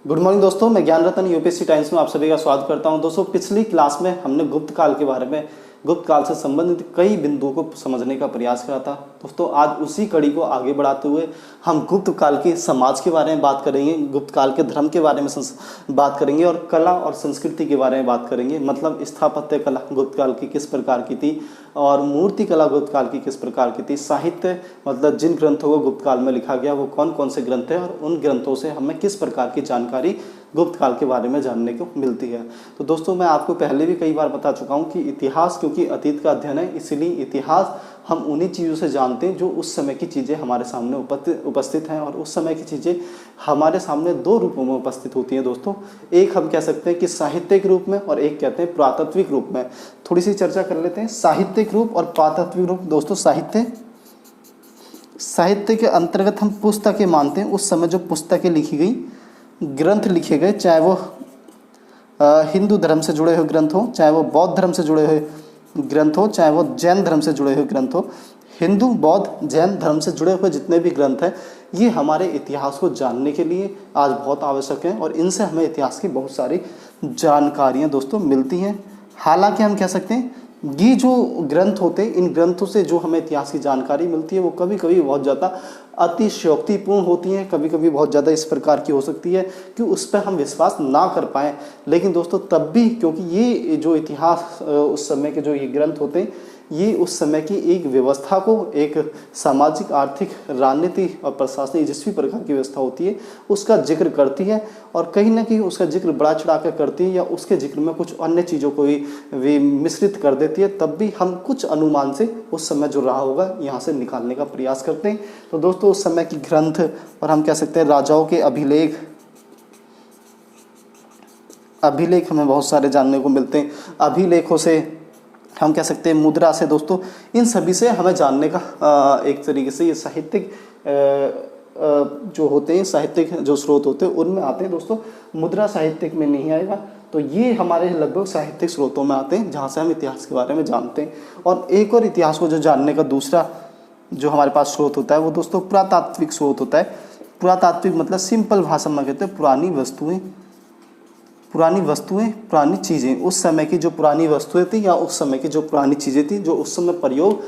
Good morning दोस्तों, मैं ज्ञान रतन यूपीएससी टाइम्स में आप सभी का स्वागत करता हूं। दोस्तों, पिछली क्लास में हमने गुप्त काल के बारे में, गुप्त काल से संबंधित कई बिंदुओं को समझने का प्रयास करा था। दोस्तों, आज उसी कड़ी को आगे बढ़ाते हुए हम गुप्त काल के समाज के बारे में बात करेंगे, गुप्त काल के धर्म के बारे में बात करेंगे और कला और संस्कृति के बारे में बात करेंगे। मतलब स्थापत्य कला गुप्त काल की किस प्रकार की थी और मूर्ति कला गुप्त काल की किस प्रकार की थी। साहित्य मतलब जिन ग्रंथों को गुप्त काल में लिखा गया वो कौन कौन से ग्रंथ हैं और उन ग्रंथों से हमें किस प्रकार की जानकारी गुप्त काल के बारे में जानने को मिलती है। तो दोस्तों, मैं आपको पहले भी कई बार बता चुका हूँ कि इतिहास क्योंकि अतीत का अध्ययन है, इसीलिए इतिहास हम उन्हीं चीज़ों से जानते हैं जो उस समय की चीज़ें हमारे सामने उपस्थित हैं। और उस समय की चीज़ें हमारे सामने दो रूपों में उपस्थित होती हैं दोस्तों। एक हम कह सकते हैं कि साहित्यिक रूप में और एक कहते हैं पुरातात्विक रूप में। थोड़ी सी चर्चा कर लेते हैं साहित्यिक रूप और पुरातात्विक रूप। दोस्तों, साहित्य के अंतर्गत हम पुस्तकें मानते हैं उस समय जो पुस्तकें लिखी गई, ग्रंथ लिखे गए, चाहे वो हिंदू धर्म से जुड़े हुए ग्रंथ हो, चाहे वो बौद्ध धर्म से जुड़े हुए ग्रंथ हो, चाहे वो जैन धर्म से जुड़े हुए ग्रंथ हो। हिंदू, बौद्ध, जैन धर्म से जुड़े हुए जितने भी ग्रंथ हैं ये हमारे इतिहास को जानने के लिए आज बहुत आवश्यक हैं और इनसे हमें इतिहास की बहुत सारी जानकारियाँ दोस्तों मिलती हैं। हालांकि हम कह सकते हैं ये जो ग्रंथ होते हैं, इन ग्रंथों से जो हमें इतिहास की जानकारी मिलती है वो कभी कभी बहुत ज़्यादा अतिशयोक्तिपूर्ण होती हैं, कभी कभी बहुत ज़्यादा इस प्रकार की हो सकती है कि उस पर हम विश्वास ना कर पाएँ। लेकिन दोस्तों, तब भी क्योंकि ये जो इतिहास उस समय के जो ये ग्रंथ होते हैं ये उस समय की एक व्यवस्था को, एक सामाजिक, आर्थिक, राजनीति और प्रशासनिक जिस भी प्रकार की व्यवस्था होती है उसका जिक्र करती है और कहीं ना कहीं उसका जिक्र बढ़ा चढ़ा कर करती है या उसके जिक्र में कुछ अन्य चीज़ों को भी मिश्रित कर देती है। तब भी हम कुछ अनुमान से उस समय जो रहा होगा यहाँ से निकालने का प्रयास करते हैं। तो दोस्तों, उस समय की ग्रंथ और हम कह सकते हैं राजाओं के अभिलेख हमें बहुत सारे जानने को मिलते हैं। अभिलेखों से हम कह सकते हैं, मुद्रा से दोस्तों, इन सभी से हमें जानने का एक तरीके से ये साहित्यिक जो होते हैं, साहित्यिक जो स्रोत होते हैं उनमें आते हैं दोस्तों। मुद्रा साहित्यिक में नहीं आएगा, तो ये हमारे लगभग साहित्यिक स्रोतों में आते हैं जहाँ से हम इतिहास के बारे में जानते हैं। और एक और इतिहास को जो जानने का दूसरा जो हमारे पास स्रोत होता है वो दोस्तों पुरातात्विक स्रोत होता है। पुरातात्विक मतलब सिंपल भाषा में कहते हैं पुरानी वस्तुएं, पुरानी चीज़ें। उस समय की जो पुरानी वस्तुएं थी या उस समय की जो पुरानी चीज़ें थी जो उस समय प्रयोग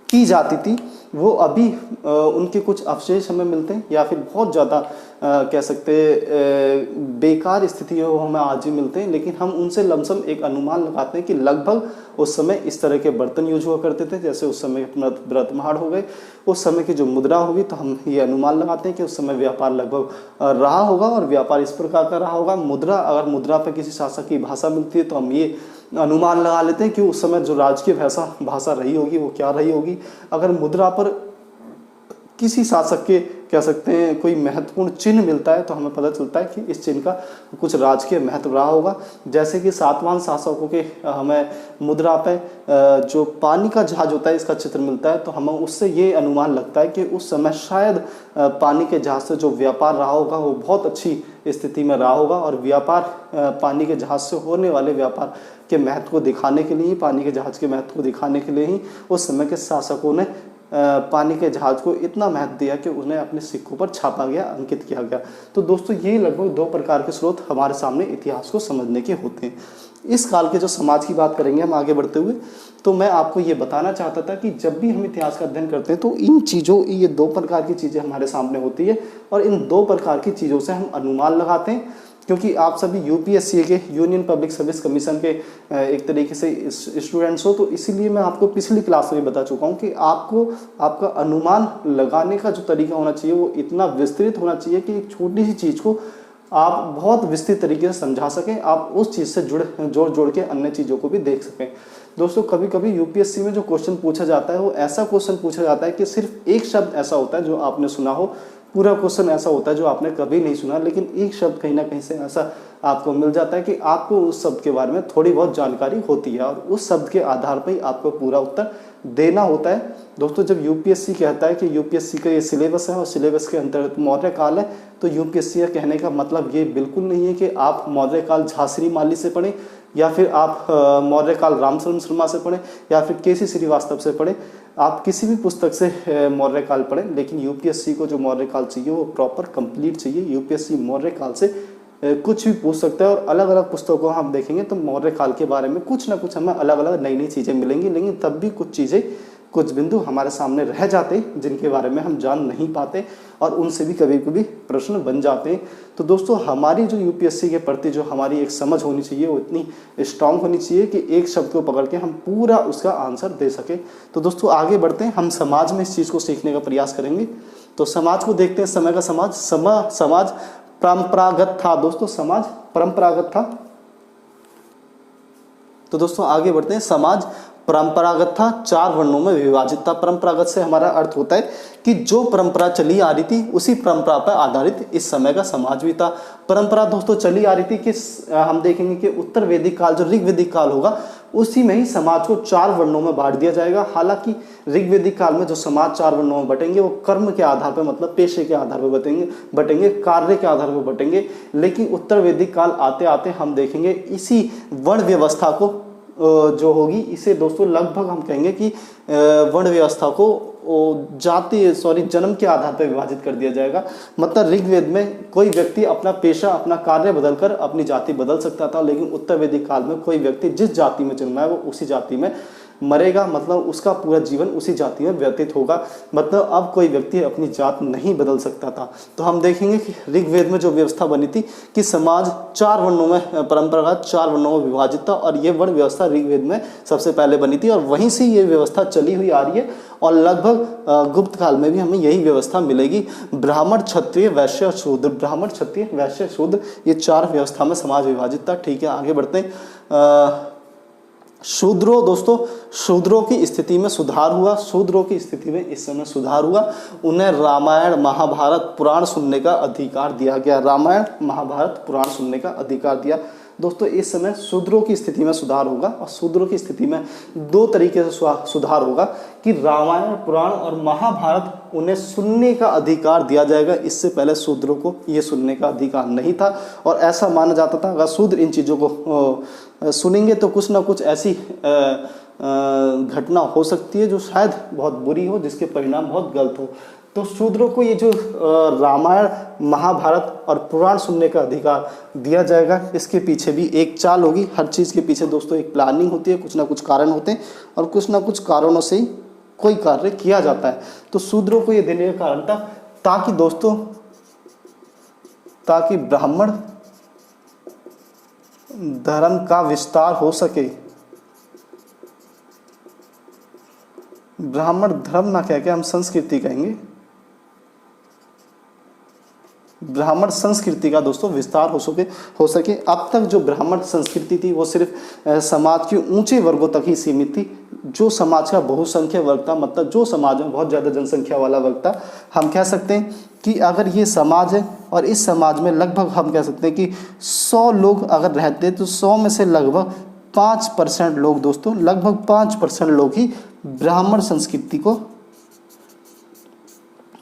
की जाती थी वो अभी उनके कुछ अवशेष हमें मिलते हैं या फिर बहुत ज़्यादा कह सकते हैं बेकार स्थिति हो हमें आज भी मिलते हैं। लेकिन हम उनसे लमसम एक अनुमान लगाते हैं कि लगभग उस समय इस तरह के बर्तन यूज हुआ करते थे। जैसे उस समय व्रतमहाड़ हो गए, उस समय की जो मुद्रा होगी, तो हम ये अनुमान लगाते हैं कि उस समय व्यापार लगभग रहा होगा और व्यापार इस प्रकार का रहा होगा। अगर मुद्रा पर किसी शासक की भाषा मिलती है तो हम ये अनुमान लगा लेते हैं कि उस समय जो राजकीय भाषा रही होगी वो क्या रही होगी। अगर मुद्रा पर किसी शासक के कह सकते हैं कोई महत्वपूर्ण चिन्ह मिलता है तो हमें पता चलता है कि इस चिन्ह का कुछ राजकीय महत्व रहा होगा। जैसे कि सातवाहन शासकों के हमें मुद्रा पे जो पानी का जहाज होता है इसका चित्र मिलता है, तो हमें उससे ये अनुमान लगता है कि उस समय शायद पानी के जहाज से जो व्यापार रहा होगा वो बहुत अच्छी स्थिति में रहा होगा। और व्यापार पानी के जहाज से होने वाले व्यापार के महत्व को दिखाने के लिए, पानी के जहाज के महत्व को दिखाने के लिए ही उस समय के शासकों ने पानी के जहाज को इतना महत्व दिया कि उन्हें अपने सिक्कों पर छापा गया, अंकित किया गया। तो दोस्तों, ये लगभग दो प्रकार के स्रोत हमारे सामने इतिहास को समझने के होते हैं। इस काल के जो समाज की बात करेंगे हम आगे बढ़ते हुए, तो मैं आपको ये बताना चाहता था कि जब भी हम इतिहास का अध्ययन करते हैं तो ये दो प्रकार की चीज़ें हमारे सामने होती है और इन दो प्रकार की चीज़ों से हम अनुमान लगाते हैं। क्योंकि आप सभी यूपीएससी के, यूनियन पब्लिक सर्विस कमीशन के एक तरीके से स्टूडेंट्स हो, तो इसीलिए मैं आपको पिछली क्लास में बता चुका हूँ कि आपको आपका अनुमान लगाने का जो तरीका होना चाहिए वो इतना विस्तृत होना चाहिए कि एक छोटी सी चीज़ को आप बहुत विस्तृत तरीके से समझा सकें, आप उस चीज़ से जोड़ के अन्य चीज़ों को भी देख सकें। दोस्तों, कभी कभी यूपीएससी में जो क्वेश्चन पूछा जाता है वो ऐसा क्वेश्चन पूछा जाता है कि सिर्फ एक शब्द ऐसा होता है जो आपने सुना हो, पूरा क्वेश्चन ऐसा होता है जो आपने कभी नहीं सुना, लेकिन एक शब्द कहीं ना कहीं से ऐसा आपको मिल जाता है कि आपको उस शब्द के बारे में थोड़ी बहुत जानकारी होती है और उस शब्द के आधार पर ही आपको पूरा उत्तर देना होता है। दोस्तों, जब यूपीएससी कहता है कि यूपीएससी का ये सिलेबस है और सिलेबस के अंतर्गत मौर्य काल है, तो यूपीएससी का कहने का मतलब ये बिल्कुल नहीं है कि आप मौर्य काल झांसी माली से पढ़ें या फिर आप मौर्य काल रामचंद्र शर्मा से पढ़ें या फिर केसी श्रीवास्तव से पढ़ें। आप किसी भी पुस्तक से मौर्य काल पढ़ें, लेकिन यूपीएससी को जो मौर्य काल चाहिए वो प्रॉपर कंप्लीट चाहिए। यूपीएससी मौर्य काल से कुछ भी पूछ सकता है। और अलग अलग पुस्तकों को हम देखेंगे तो मौर्य काल के बारे में कुछ ना कुछ हमें अलग अलग नई नई चीज़ें मिलेंगी, लेकिन तब भी कुछ चीज़ें, कुछ बिंदु हमारे सामने रह जाते जिनके बारे में हम जान नहीं पाते और उनसे भी कभी कभी प्रश्न बन जाते हैं। तो दोस्तों हमारी जो यूपीएससी के प्रति जो हमारी एक समझ होनी चाहिए वो इतनी स्ट्रांग होनी चाहिए कि एक शब्द को पकड़ के हम पूरा उसका आंसर दे सके। तो दोस्तों आगे बढ़ते हैं, हम समाज में इस चीज़ को सीखने का प्रयास करेंगे। तो समाज को देखते हैं, समय का समाज। समाज परंपरागत था दोस्तों, समाज परंपरागत था। तो दोस्तों आगे बढ़ते हैं, समाज परंपरागत था, 4 वर्णों में विभाजित था। परंपरागत से हमारा अर्थ होता है कि जो परंपरा चली आ रही थी उसी परंपरा पर आधारित इस समय का समाज भी था। परंपरा दोस्तों चली आ रही थी कि हम देखेंगे कि उत्तर वैदिक काल जो ऋग्वैदिक काल होगा उसी में ही समाज को 4 वर्णों में बांट दिया जाएगा। हालांकि ऋग्वैदिक काल में जो समाज 4 वर्णों में बटेंगे वो कर्म के आधार पर, मतलब पेशे के आधार पर बटेंगे, कार्य के आधार पर बटेंगे। लेकिन उत्तर वैदिक काल आते आते हम देखेंगे इसी वर्ण व्यवस्था को जो होगी, इसे दोस्तों लगभग हम कहेंगे कि वर्ण व्यवस्था को जन्म के आधार पर विभाजित कर दिया जाएगा। मतलब ऋग्वेद में कोई व्यक्ति अपना पेशा, अपना कार्य बदलकर अपनी जाति बदल सकता था, लेकिन उत्तर वैदिक काल में कोई व्यक्ति जिस जाति में जन्मा है वो उसी जाति में मरेगा, मतलब उसका पूरा जीवन उसी जाति में व्यतीत होगा। मतलब अब कोई व्यक्ति अपनी जात नहीं बदल सकता था। तो हम देखेंगे कि ऋग्वेद में जो व्यवस्था बनी थी कि समाज 4 वर्णों में, परंपरागत 4 वर्णों में विभाजित था, और ये वर्ण व्यवस्था ऋग्वेद में सबसे पहले बनी थी और वहीं से ये व्यवस्था चली हुई आ रही है। और लगभग गुप्त काल में भी हमें यही व्यवस्था मिलेगी। ब्राह्मण, क्षत्रिय, वैश्य, शूद्र, ब्राह्मण, क्षत्रिय, वैश्य, शूद्र, ये 4 व्यवस्था में समाज विभाजित था। ठीक है, आगे बढ़ते हैं। शूद्रों दोस्तों, शूद्रों की स्थिति में सुधार हुआ। शूद्रों की स्थिति में इस समय सुधार हुआ। उन्हें रामायण, महाभारत, पुराण सुनने का अधिकार दिया गया। रामायण, महाभारत, पुराण सुनने का अधिकार दिया। दोस्तों इस समय शूद्रों की स्थिति में सुधार होगा, और शूद्रों की स्थिति में 2 तरीके से सुधार होगा कि रामायण, पुराण और महाभारत उन्हें सुनने का अधिकार दिया जाएगा। इससे पहले शूद्रों को ये सुनने का अधिकार नहीं था, और ऐसा माना जाता था अगर शूद्र इन चीज़ों को सुनेंगे तो कुछ ना कुछ ऐसी घटना हो सकती है जो शायद बहुत बुरी हो, जिसके परिणाम बहुत गलत हो। तो शूद्रों को ये जो रामायण, महाभारत और पुराण सुनने का अधिकार दिया जाएगा, इसके पीछे भी एक चाल होगी। हर चीज़ के पीछे दोस्तों एक प्लानिंग होती है, कुछ ना कुछ कारण होते हैं, और कुछ ना कुछ कारणों से ही कोई कार्य किया जाता है। तो शूद्रों को ये देने का कारण था ताकि दोस्तों, ताकि ब्राह्मण धर्म का विस्तार हो सके। ब्राह्मण धर्म ना कह के हम संस्कृति कहेंगे, ब्राह्मण संस्कृति का दोस्तों विस्तार हो सके। अब तक जो ब्राह्मण संस्कृति थी वो सिर्फ समाज के ऊंचे वर्गों तक ही सीमित थी। जो समाज का बहुसंख्यक वर्ग था, मतलब जो समाज में बहुत ज़्यादा जनसंख्या वाला वर्ग था, हम कह सकते हैं कि अगर ये समाज है और इस समाज में लगभग हम कह सकते हैं कि 100 लोग अगर रहते तो 100 में से लगभग 5% लोग दोस्तों, लगभग 5% लोग ही ब्राह्मण संस्कृति को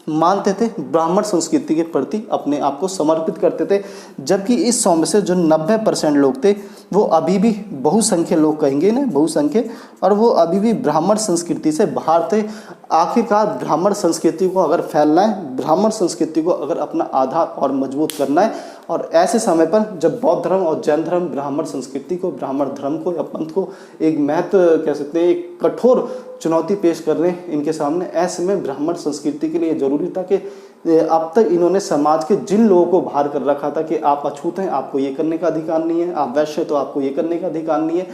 मानते थे, ब्राह्मण संस्कृति के प्रति अपने आप को समर्पित करते थे। जबकि इस 100 में से जो 90% लोग थे वो अभी भी बहुसंख्यक लोग कहेंगे ना, बहुसंख्यक, और वो अभी भी ब्राह्मण संस्कृति से बाहर थे। आखिरकार ब्राह्मण संस्कृति को अगर फैलना है, ब्राह्मण संस्कृति को अगर अपना आधार और मजबूत करना है, और ऐसे समय पर जब बौद्ध धर्म और जैन धर्म ब्राह्मण संस्कृति को, ब्राह्मण धर्म को या पंथ को एक महत्व कह सकते हैं, एक कठोर चुनौती पेश कर रहे हैं इनके सामने, ऐसे में ब्राह्मण संस्कृति के लिए जरूरी था कि अब तक इन्होंने समाज के जिन लोगों को बाहर कर रखा था कि आप अछूत हैं, आपको ये करने का अधिकार नहीं है, आप वैश्य तो आपको ये करने का अधिकार नहीं है,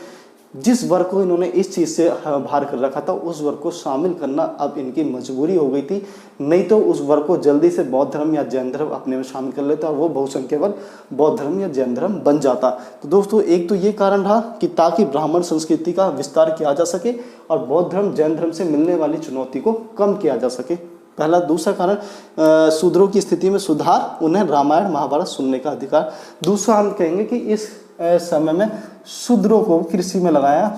जिस वर्ग को इन्होंने इस चीज़ से बाहर कर रखा था उस वर्ग को शामिल करना अब इनकी मजबूरी हो गई थी। नहीं तो उस वर्ग को जल्दी से बौद्ध धर्म या जैन धर्म अपने में शामिल कर लेता और वो बहुसंख्यक वर्ग बौद्ध धर्म या जैन धर्म बन जाता। तो दोस्तों एक तो ये कारण रहा कि ताकि ब्राह्मण संस्कृति का विस्तार किया जा सके और बौद्ध धर्म जैन धर्म से मिलने वाली चुनौती को कम किया जा सके, पहला। दूसरा कारण शूद्रों की स्थिति में सुधार, उन्हें रामायण महाभारत सुनने का अधिकार। दूसरा हम कहेंगे कि इस समय में शूद्रों को कृषि में लगाया,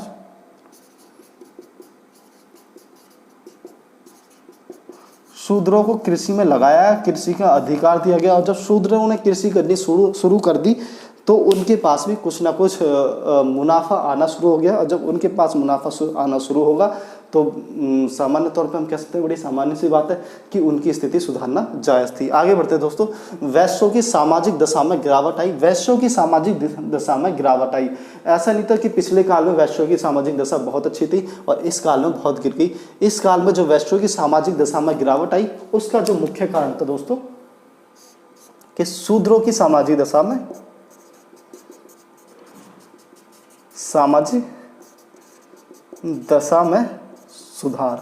शूद्रों को कृषि में लगाया, कृषि का अधिकार दिया गया। और जब शूद्रों ने कृषि करनी शुरू कर दी तो उनके पास भी कुछ ना कुछ मुनाफा आना शुरू हो गया। और जब उनके पास मुनाफा आना शुरू होगा तो सामान्य तौर पे हम कह सकते हैं, बड़ी सामान्य सी बात है कि उनकी स्थिति सुधारना जायज़ थी। आगे बढ़ते दोस्तों, वैश्यों की सामाजिक दशा में गिरावट आई। वैश्यों की सामाजिक दशा में गिरावट आई। ऐसा नहीं था कि पिछले काल में वैश्यों की सामाजिक दशा बहुत अच्छी थी और इस काल में बहुत गिर गई। इस काल में जो वैश्यों की सामाजिक दशा में गिरावट आई, उसका जो मुख्य कारण था दोस्तों कि शूद्रों की सामाजिक दशा में सुधार।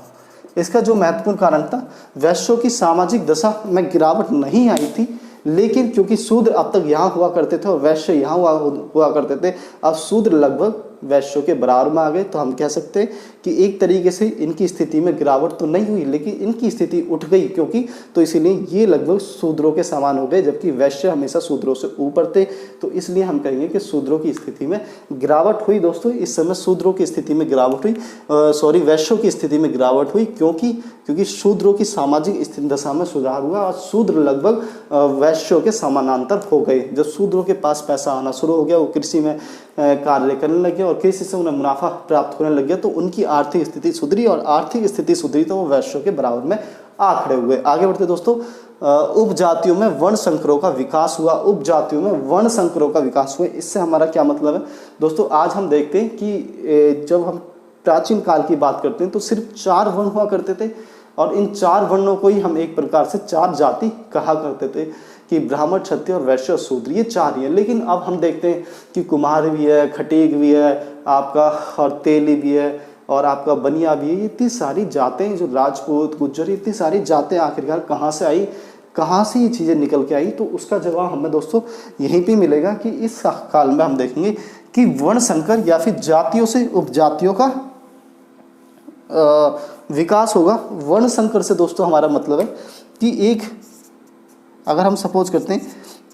इसका जो महत्वपूर्ण कारण था, वैश्यों की सामाजिक दशा में गिरावट नहीं आई थी, लेकिन क्योंकि शूद्र अब तक यहाँ हुआ करते थे और वैश्य यहाँ हुआ करते थे, अब शूद्र लगभग वैश्यों के बराबर में आ गए। तो हम कह सकते हैं कि एक तरीके से इनकी स्थिति में गिरावट तो नहीं हुई, लेकिन इनकी स्थिति उठ गई, क्योंकि तो इसीलिए ये लगभग शूद्रों के समान हो गए, जबकि वैश्य हमेशा शूद्रों से ऊपर थे। तो इसलिए हम कहेंगे कि शूद्रों की स्थिति में गिरावट हुई। दोस्तों इस समय शूद्रों की स्थिति में गिरावट हुई, वैश्यों की स्थिति में गिरावट हुई, क्योंकि शूद्रों की सामाजिक दशा में सुधार हुआ और शूद्र लगभग वैश्यों के समानांतर हो गए। जब शूद्रों के पास पैसा आना शुरू हो गया, वो कृषि में कार्य करने लगे और कृषि से उन्हें मुनाफा प्राप्त होने लग गया, तो उनकी आर्थिक स्थिति सुधरी और आर्थिक स्थिति सुधरी तो वो वैश्यों के बराबर में आ खड़े हुए। आगे बढ़ते दोस्तों, उपजातियों में वर्ण संकरों का विकास हुआ। उपजातियों में वर्ण संकरों का विकास हुआ, इससे हमारा क्या मतलब है दोस्तों? आज हम देखते हैं कि जब हम प्राचीन काल की बात करते हैं तो सिर्फ 4 वर्ण हुआ करते थे और इन 4 वर्णों को ही हम एक प्रकार से 4 जाति कहा करते थे कि ब्राह्मण, क्षत्रिय और वैश्य और शूद्र, ये 4 ही है। लेकिन अब हम देखते हैं कि कुम्हार भी है, खटीक भी है आपका, और तेली भी है और आपका बनिया भी है। ये इतनी सारी जातें, जो राजपूत, गुज्जर, इतनी सारी जातें आखिरकार कहाँ से आई, कहाँ से ये चीज़ें निकल के आई? तो उसका जवाब हमें दोस्तों यहीं पे मिलेगा कि इस काल में हम देखेंगे कि वर्ण संकर या फिर जातियों से उपजातियों का विकास होगा। वर्ण संकर से दोस्तों हमारा मतलब है कि अगर हम सपोज करते हैं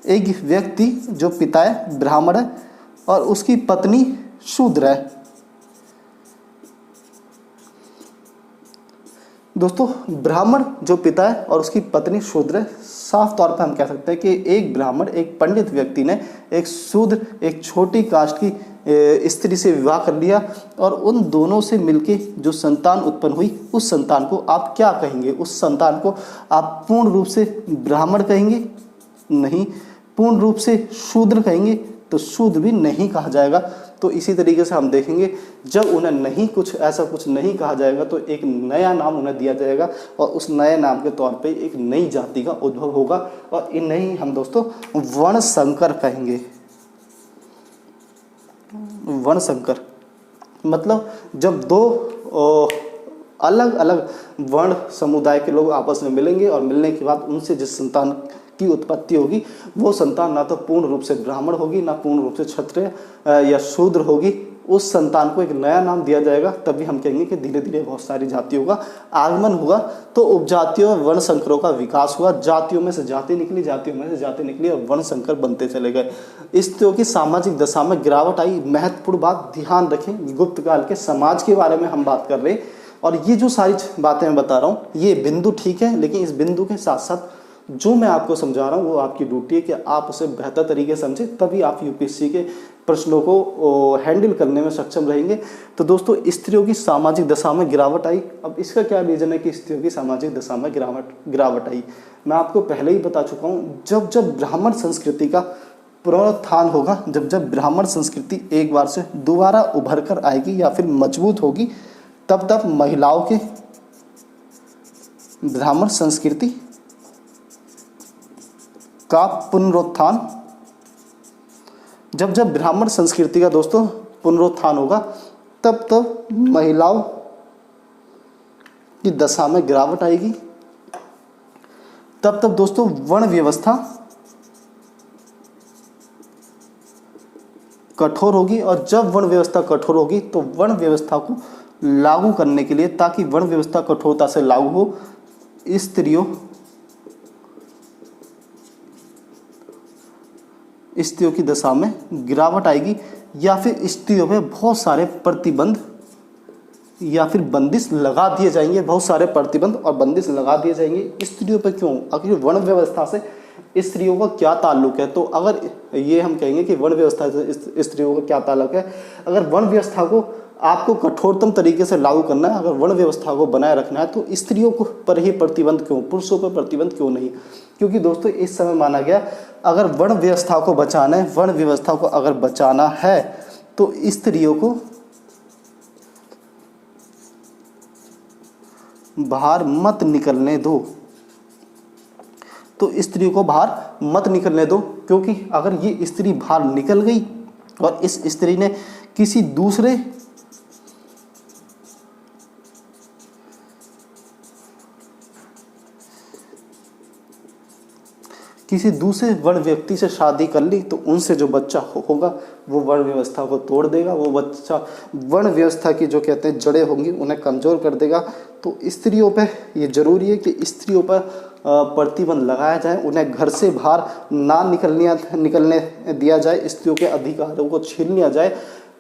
एक व्यक्ति जो पिता है ब्राह्मण है और उसकी पत्नी शूद्र है। दोस्तों ब्राह्मण जो पिता है और उसकी पत्नी शूद्र है, साफ तौर पर हम कह सकते हैं कि एक ब्राह्मण, एक पंडित व्यक्ति ने एक शूद्र, एक छोटी कास्ट की स्त्री से विवाह कर लिया और उन दोनों से मिलके जो संतान उत्पन्न हुई, उस संतान को आप क्या कहेंगे? उस संतान को आप पूर्ण रूप से ब्राह्मण कहेंगे? नहीं। पूर्ण रूप से शूद्र कहेंगे? तो शूद्र भी नहीं कहा जाएगा। तो इसी तरीके से हम देखेंगे जब उन्हें नहीं कुछ ऐसा कुछ नहीं कहा जाएगा तो एक नया नाम उन्हें दिया जाएगा और उस नए नाम के तौर पे एक नई जाति का उद्भव होगा और इन्हें ही हम दोस्तों वर्ण संकर कहेंगे। वर्ण संकर मतलब जब 2 अलग अलग वर्ण समुदाय के लोग आपस में मिलेंगे और मिलने के बाद उनसे जिस संतान की उत्पत्ति होगी वो संतान ना तो पूर्ण रूप से ब्राह्मण होगी, ना पूर्ण रूप से क्षत्रिय या शूद्र होगी। उस संतान को एक नया नाम दिया जाएगा। तभी हम कहेंगे कि धीरे धीरे बहुत सारी जातियों का आगमन हुआ। तो उपजातियों और वर्ण संकरों का विकास हुआ। जातियों में से जाति निकली, जातियों में से जाति निकली और वर्ण संकर बनते चले गए। स्त्रियों की सामाजिक दशा में गिरावट आई। महत्वपूर्ण बात ध्यान रखें, गुप्त काल के समाज के बारे में हम बात कर रहे हैं और ये जो सारी बातें मैं बता रहा हूँ ये बिंदु ठीक है, लेकिन इस बिंदु के साथ साथ जो मैं आपको समझा रहा हूँ वो आपकी ड्यूटी है कि आप उसे बेहतर तरीके से समझें, तभी आप यूपीएससी के प्रश्नों को हैंडल करने में सक्षम रहेंगे। तो दोस्तों स्त्रियों की सामाजिक दशा में गिरावट आई। अब इसका क्या रीज़न है कि स्त्रियों की सामाजिक दशा में गिरावट आई? मैं आपको पहले ही बता चुका हूँ, जब जब ब्राह्मण संस्कृति का पुनरुत्थान होगा, जब जब ब्राह्मण संस्कृति एक बार से दोबारा उभर कर आएगी या फिर मजबूत होगी, तब तब महिलाओं के ब्राह्मण संस्कृति का पुनरुत्थान, जब जब ब्राह्मण संस्कृति का दोस्तों पुनरुत्थान होगा तब तब महिलाओं की दशा में गिरावट आएगी। तब तब दोस्तों वर्ण व्यवस्था कठोर होगी और जब वर्ण व्यवस्था कठोर होगी तो वर्ण व्यवस्था को लागू करने के लिए, ताकि वर्ण व्यवस्था कठोरता से लागू हो, स्त्रियों की दशा में गिरावट आएगी या फिर स्त्रियों में बहुत सारे प्रतिबंध या फिर बंदिश लगा दिए जाएंगे। बहुत सारे प्रतिबंध और बंदिश लगा दिए जाएंगे स्त्रियों पर। क्यों? आखिर वर्ण व्यवस्था से स्त्रियों का क्या ताल्लुक है। तो अगर ये हम कहेंगे कि वर्ण व्यवस्था से स्त्रियों का क्या ताल्लुक है, अगर वर्ण व्यवस्था को आपको कठोरतम तरीके से लागू करना है, अगर वर्ण व्यवस्था को बनाए रखना है, तो स्त्रियों को पर ही प्रतिबंध क्यों, पुरुषों पर प्रतिबंध क्यों नहीं? क्योंकि दोस्तों इस समय माना गया अगर वर्ण व्यवस्था को बचाना है, वर्ण व्यवस्था को अगर बचाना है तो स्त्रियों को बाहर मत निकलने दो, तो स्त्री को बाहर मत निकलने दो। क्योंकि अगर ये स्त्री बाहर निकल गई और इस स्त्री ने किसी दूसरे वर्ण व्यक्ति से शादी कर ली, तो उनसे जो बच्चा होगा वो वर्ण व्यवस्था को तोड़ देगा, वो बच्चा वर्ण व्यवस्था की जो कहते हैं जड़ें होंगी उन्हें कमज़ोर कर देगा। तो स्त्रियों पे ये ज़रूरी है कि स्त्रियों पर प्रतिबंध लगाया जाए, उन्हें घर से बाहर ना निकलने दिया जाए, स्त्रियों के अधिकारों को छीन लिया जाए।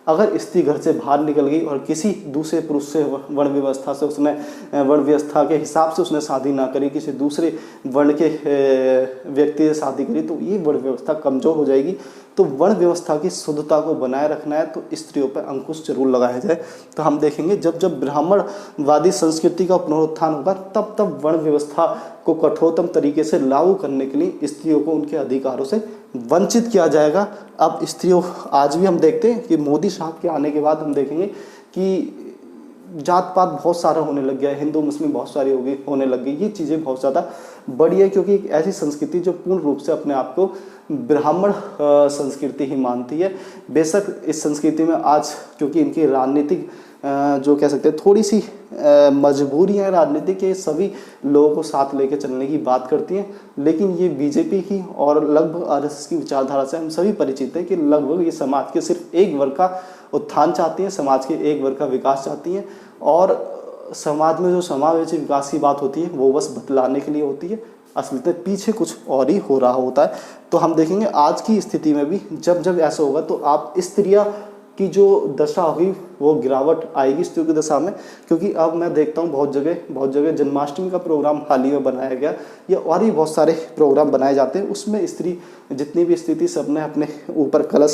अगर स्त्री घर से बाहर निकल गई और किसी दूसरे पुरुष से वर्ण व्यवस्था से उसने वर्ण व्यवस्था के हिसाब से उसने शादी ना करी, किसी दूसरे वर्ण के व्यक्ति से शादी करी, तो ये वर्ण व्यवस्था कमज़ोर हो जाएगी। तो वर्ण व्यवस्था की शुद्धता को बनाए रखना है तो स्त्रियों पर अंकुश जरूर लगाया जाए। तो हम देखेंगे जब जब ब्राह्मणवादी संस्कृति का पुनरुत्थान होगा तब तब वर्ण व्यवस्था को कठोरतम तरीके से लागू करने के लिए स्त्रियों को उनके अधिकारों से वंचित किया जाएगा। अब स्त्रियों, आज भी हम देखते हैं कि मोदी साहब के आने के बाद हम देखेंगे कि जात पात बहुत सारा होने लग गया है, हिंदू मुस्लिम बहुत सारी होने लग गई। ये चीज़ें बहुत ज़्यादा बड़ी है क्योंकि एक ऐसी संस्कृति जो पूर्ण रूप से अपने आप को ब्राह्मण संस्कृति ही मानती है। बेशक इस संस्कृति में आज क्योंकि इनकी राजनीतिक जो कह सकते हैं थोड़ी सी मजबूरी है राजनीतिक के, सभी लोगों को साथ लेके चलने की बात करती हैं, लेकिन ये बीजेपी की और लगभग आरएसएस की विचारधारा से हम सभी परिचित हैं कि लगभग ये समाज के सिर्फ एक वर्ग का उत्थान चाहती हैं, समाज के एक वर्ग का विकास चाहती हैं और समाज में जो समावेशी विकास की बात होती है वो बस बतलाने के लिए होती है, असलियत में पीछे कुछ और ही हो रहा होता है। तो हम देखेंगे आज की स्थिति में भी जब जब ऐसा होगा तो आप स्त्रियां की जो दशा होगी वो गिरावट आएगी स्त्रियों की दशा में। क्योंकि अब मैं देखता हूँ बहुत जगह जन्माष्टमी का प्रोग्राम हाल ही में बनाया गया या और भी बहुत सारे प्रोग्राम बनाए जाते हैं, उसमें स्त्री जितनी भी स्त्री थी सबने अपने ऊपर कलश,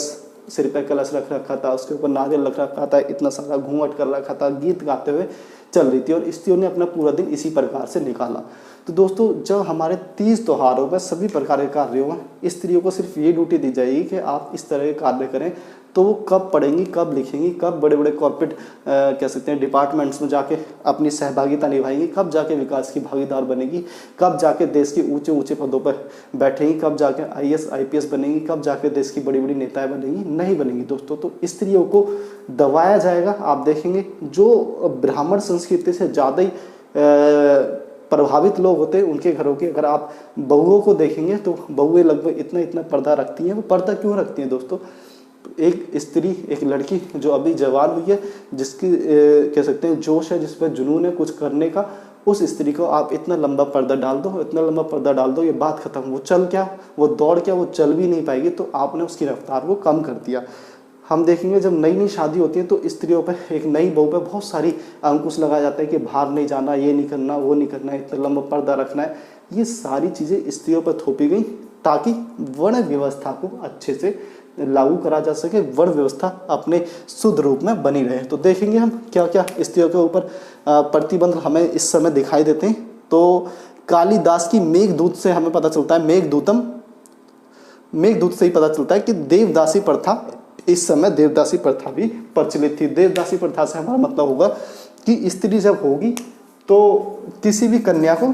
सिर पे कलश रख रखा था, उसके ऊपर नारियल रख रखा था, इतना सारा घूंघट कर रखा था, गीत गाते हुए चल रही थी और स्त्रियों ने अपना पूरा दिन इसी प्रकार से निकाला। तो दोस्तों जब हमारे 30 त्योहारों में सभी प्रकार के कार्यों में स्त्रियों को सिर्फ ये ड्यूटी दी जाएगी कि आप इस तरह के कार्य करें, तो वो कब पढ़ेंगी, कब लिखेंगी, कब बड़े बड़े कॉर्पोरेट कह सकते हैं डिपार्टमेंट्स में जाके अपनी सहभागिता निभाएंगी, कब जाके विकास की भागीदार बनेगी, कब जाके देश के ऊंचे ऊंचे पदों पर बैठेंगी, कब जाके आईएएस आईपीएस बनेंगी, कब जाके देश की बड़ी बड़ी नेताएं बनेंगी? नहीं बनेंगी दोस्तों। तो स्त्रियों को दबाया जाएगा। आप देखेंगे जो ब्राह्मण संस्कृति से ज़्यादा ही प्रभावित लोग होते हैं उनके घरों के अगर आप बहुओं को देखेंगे तो बहुएं लगभग इतना पर्दा रखती हैं। वो पर्दा क्यों रखती हैं दोस्तों? एक स्त्री, एक लड़की जो अभी जवान हुई है, जिसकी कह सकते हैं जोश है, जिस पर जुनून है कुछ करने का, उस स्त्री को आप इतना लंबा पर्दा डाल दो, इतना लंबा पर्दा डाल दो, ये बात खत्म। वो चल क्या, वो दौड़ क्या, वो चल भी नहीं पाएगी। तो आपने उसकी रफ्तार को कम कर दिया। हम देखेंगे जब नई नई शादी होती है तो स्त्रियों पर, एक नई बहू पर बहुत सारी अंकुश लगाया जाता है कि बाहर नहीं जाना, ये नहीं करना, वो नहीं करना, इतना लंबा पर्दा रखना है। ये सारी चीज़ें स्त्रियों पर थोपी गई ताकि वर्ण व्यवस्था को अच्छे से लागू करा जा सके, वर्ण व्यवस्था अपने शुद्ध रूप में बनी रहे। तो देखेंगे हम क्या क्या स्त्रियों के ऊपर प्रतिबंध हमें इस समय दिखाई देते हैं। तो कालिदास की मेघदूत से हमें पता चलता है, मेघदूत से ही पता चलता है कि देवदासी प्रथा, इस समय देवदासी प्रथा भी प्रचलित थी। देवदासी प्रथा से हमारा मतलब होगा कि स्त्री जब होगी तो किसी भी कन्या को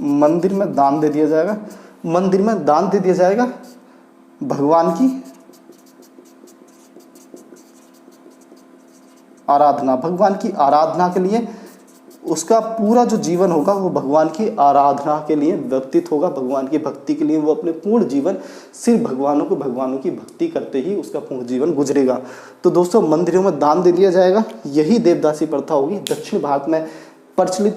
मंदिर में दान दे दिया जाएगा, मंदिर में दान दे दिया जाएगा भगवान की आराधना, भगवान की आराधना के लिए उसका पूरा जो जीवन होगा वो भगवान की आराधना के लिए व्यतीत होगा, भगवान की भक्ति के लिए वो अपने पूर्ण जीवन सिर्फ भगवानों की भक्ति करते ही उसका पूर्ण जीवन गुजरेगा। तो दोस्तों मंदिरों में दान दे दिया जाएगा, यही देवदासी प्रथा होगी। दक्षिण भारत में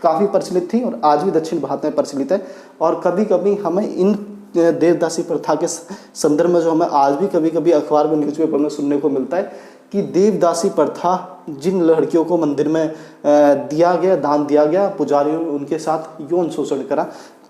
काफ़ी प्रचलित थी और आज भी दक्षिण भारत में प्रचलित है। और कभी कभी हमें इन देवदासी प्रथा के संदर्भ में जो हमें आज भी कभी कभी अखबार में, न्यूज़पेपर में सुनने को मिलता है कि देवदासी प्रथा, जिन लड़कियों को मंदिर में दिया गया, दान दिया गया, पुजारियों ने उनके साथ यौन शोषण करा।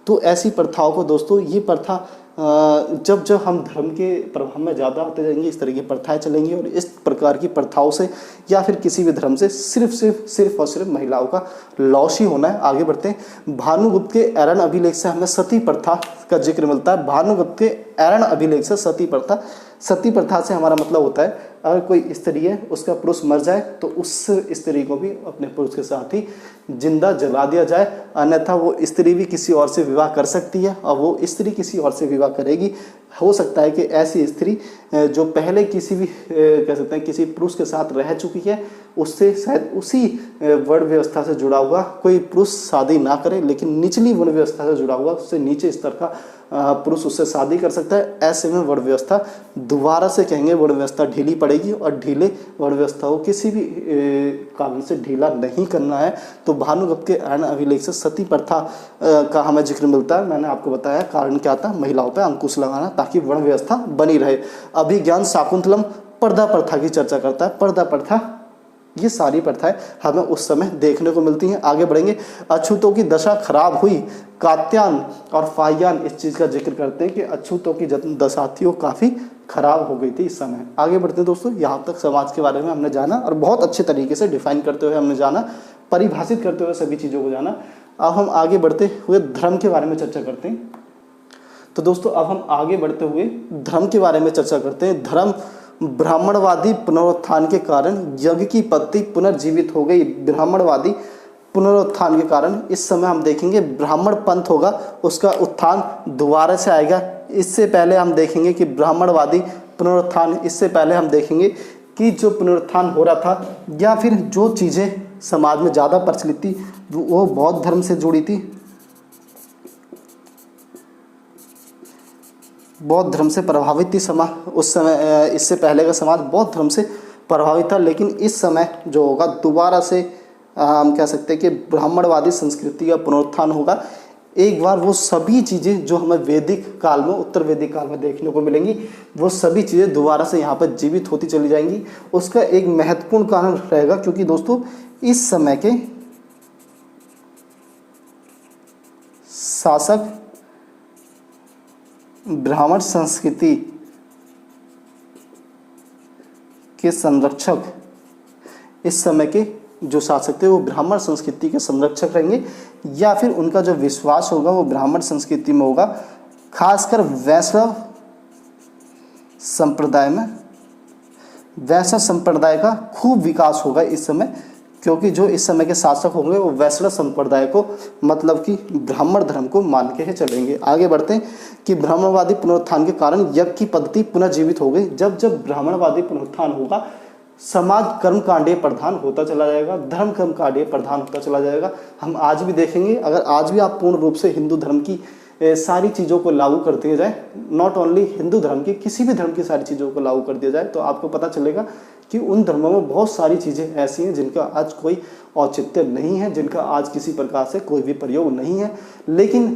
तो ऐसी प्रथाओं को दोस्तों, ये प्रथा जब जब हम धर्म के प्रभाव में ज़्यादा आते जाएंगे, इस तरह की प्रथाएं चलेंगी और इस प्रकार की प्रथाओं से या फिर किसी भी धर्म से सिर्फ और सिर्फ महिलाओं का लॉस ही होना है। आगे बढ़ते हैं। भानुगुप्त के एरन अभिलेख से हमें सती प्रथा का जिक्र मिलता है। भानुगुप्त के एरन अभिलेख से सती प्रथा से हमारा मतलब होता है, अगर कोई स्त्री है, उसका पुरुष मर जाए तो उस स्त्री को भी अपने पुरुष के साथ ही जिंदा जला दिया जाए, अन्यथा वो स्त्री भी किसी और से विवाह कर सकती है और वो स्त्री किसी और से विवाह करेगी। हो सकता है कि ऐसी स्त्री जो पहले किसी भी कह सकते हैं किसी पुरुष के साथ रह चुकी है, उससे शायद उसी वर्ण व्यवस्था से जुड़ा हुआ कोई पुरुष शादी ना करे, लेकिन निचली वर्ण व्यवस्था से जुड़ा हुआ, उससे नीचे स्तर का पुरुष उससे शादी कर सकता है। ऐसे में वर्ण व्यवस्था, दोबारा से कहेंगे, वर्ण व्यवस्था ढीली पड़ेगी और ढीले वर्ण व्यवस्था को किसी भी कारण से ढीला नहीं करना है। तो भानुगुप्त के एरन अभिलेख से सती प्रथा का हमें जिक्र मिलता है। मैंने आपको बताया कारण क्या था, महिलाओं पर अंकुश लगाना ताकि वर्ण व्यवस्था बनी रहे। अभिज्ञान शाकुंतलम पर्दा प्रथा की चर्चा करता है। पर्दा प्रथा, ये सारी प्रथाएं हमें उस समय देखने को मिलती हैं। आगे बढ़ेंगे। अछूतों की दशा खराब हुई। कात्यायन और फाह्यान इस चीज़ का जिक्र करते हैं कि अछूतों की दशा थी वो काफ़ी खराब हो गई थी इस समय। आगे बढ़ते हैं दोस्तों। यहाँ तक समाज के बारे में हमने जाना और बहुत अच्छे तरीके से डिफाइन करते हुए हमने जाना, परिभाषित करते हुए सभी चीज़ों को जाना। अब हम आगे बढ़ते हुए धर्म के बारे में चर्चा करते हैं। तो दोस्तों अब हम आगे बढ़ते हुए धर्म के बारे में चर्चा करते हैं। धर्म ब्राह्मणवादी पुनरुत्थान के कारण यज्ञ की पद्धति पुनर्जीवित हो गई। ब्राह्मणवादी पुनरुत्थान के कारण इस समय हम देखेंगे ब्राह्मण पंथ होगा, उसका उत्थान दोबारा से आएगा। इससे पहले हम देखेंगे कि ब्राह्मणवादी पुनरुत्थान, इससे पहले हम देखेंगे कि जो पुनरुत्थान हो रहा था या फिर जो चीज़ें समाज में ज़्यादा प्रचलित थी वो बौद्ध धर्म से जुड़ी थी, बौद्ध धर्म से प्रभावित थी समाज उस समय। इससे पहले का समाज बौद्ध धर्म से प्रभावित था, लेकिन इस समय जो होगा दोबारा से हम कह सकते हैं कि ब्राह्मणवादी संस्कृति का पुनरुत्थान होगा। एक बार वो सभी चीज़ें जो हमें वैदिक काल में, उत्तर वैदिक काल में देखने को मिलेंगी, वो सभी चीज़ें दोबारा से यहाँ पर जीवित होती चली जाएंगी। उसका एक महत्वपूर्ण कारण रहेगा क्योंकि दोस्तों इस समय के शासक ब्राह्मण संस्कृति के संरक्षक, इस समय के जो शासक थे वो ब्राह्मण संस्कृति के संरक्षक रहेंगे या फिर उनका जो विश्वास होगा वो ब्राह्मण संस्कृति में होगा। खासकर वैष्णव संप्रदाय में, वैष्णव संप्रदाय का खूब विकास होगा इस समय, क्योंकि जो इस समय के शासक होंगे वो वैष्णव संप्रदाय को, मतलब कि ब्राह्मण धर्म को मान के ही चलेंगे। आगे बढ़ते हैं कि ब्राह्मणवादी पुनरुत्थान के कारण यज्ञ की पद्धति पुनर्जीवित हो गई। जब जब ब्राह्मणवादी पुनरुत्थान होगा, समाज कर्मकांडीय प्रधान होता चला जाएगा, धर्म कर्मकांडीय प्रधान होता चला जाएगा। हम आज भी देखेंगे, अगर आज भी आप पूर्ण रूप से हिंदू धर्म की सारी चीज़ों को लागू कर दिया जाए, नॉट ओनली हिंदू धर्म की, किसी भी धर्म की सारी चीज़ों को लागू कर दिया जाए, तो आपको पता चलेगा कि उन धर्मों में बहुत सारी चीज़ें ऐसी हैं जिनका आज कोई औचित्य नहीं है, जिनका आज किसी प्रकार से कोई भी प्रयोग नहीं है, लेकिन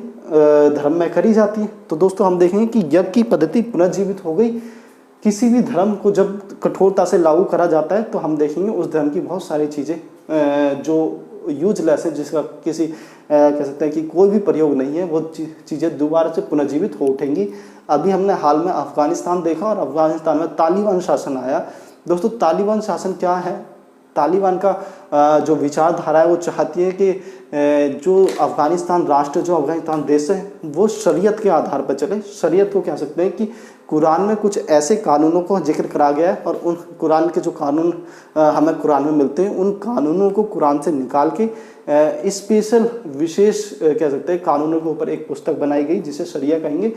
धर्म में करी जाती है। तो दोस्तों हम देखेंगे कि यज्ञ की पद्धति पुनर्जीवित हो गई। किसी भी धर्म को जब कठोरता से लागू करा जाता है तो हम देखेंगे उस धर्म की बहुत सारी चीज़ें जो यूजलेस है, जिसका किसी कह सकते हैं कि कोई भी प्रयोग नहीं है, वो चीज़ें दोबारा से पुनर्जीवित हो उठेंगी। अभी हमने हाल में अफगानिस्तान देखा और अफगानिस्तान में तालिबान शासन आया। दोस्तों तालिबान शासन क्या है? तालिबान का जो विचारधारा है वो चाहती है कि जो अफगानिस्तान राष्ट्र, जो अफगानिस्तान देश है, वो शरीयत के आधार पर चले। शरीयत को कह सकते हैं कि कुरान में कुछ ऐसे कानूनों को जिक्र करा गया है और उन कुरान के जो कानून हमें कुरान में मिलते हैं, उन कानूनों को कुरान से निकाल के स्पेशल विशेष कह सकते हैं कानूनों के ऊपर एक पुस्तक बनाई गई जिसे शरिया कहेंगे।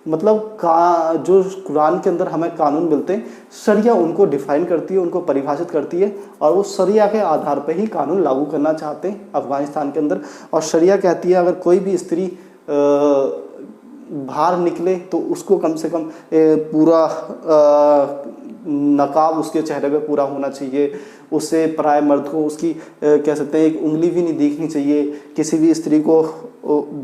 मतलब जो कुरान के अंदर हमें कानून मिलते हैं, शरिया उनको डिफाइन करती है, उनको परिभाषित करती है और वो शरिया के आधार पर ही कानून लागू करना चाहते हैं अफगानिस्तान के अंदर। और शरिया कहती है अगर कोई भी स्त्री बाहर निकले तो उसको कम से कम पूरा नकाब उसके चेहरे पे पूरा होना चाहिए, उसे पराये मर्द को उसकी कह सकते हैं एक उंगली भी नहीं दिखनी चाहिए। किसी भी स्त्री को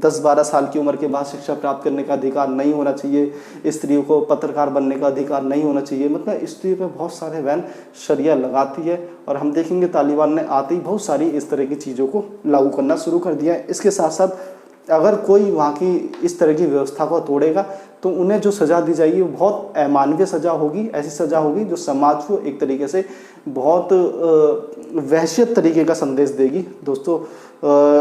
10-12 साल की उम्र के बाद शिक्षा प्राप्त करने का अधिकार नहीं होना चाहिए। स्त्रियों को पत्रकार बनने का अधिकार नहीं होना चाहिए। मतलब स्त्री पर बहुत सारे बैन शरिया लगाती है और हम देखेंगे तालिबान ने आते ही बहुत सारी इस तरह की चीज़ों को लागू करना शुरू कर दिया है। इसके साथ साथ अगर कोई वहाँ की इस तरह की व्यवस्था को तोड़ेगा तो उन्हें जो सज़ा दी जाएगी वो बहुत अमानवीय सज़ा होगी। ऐसी सज़ा होगी जो समाज को एक तरीके से बहुत वहशियत तरीके का संदेश देगी। दोस्तों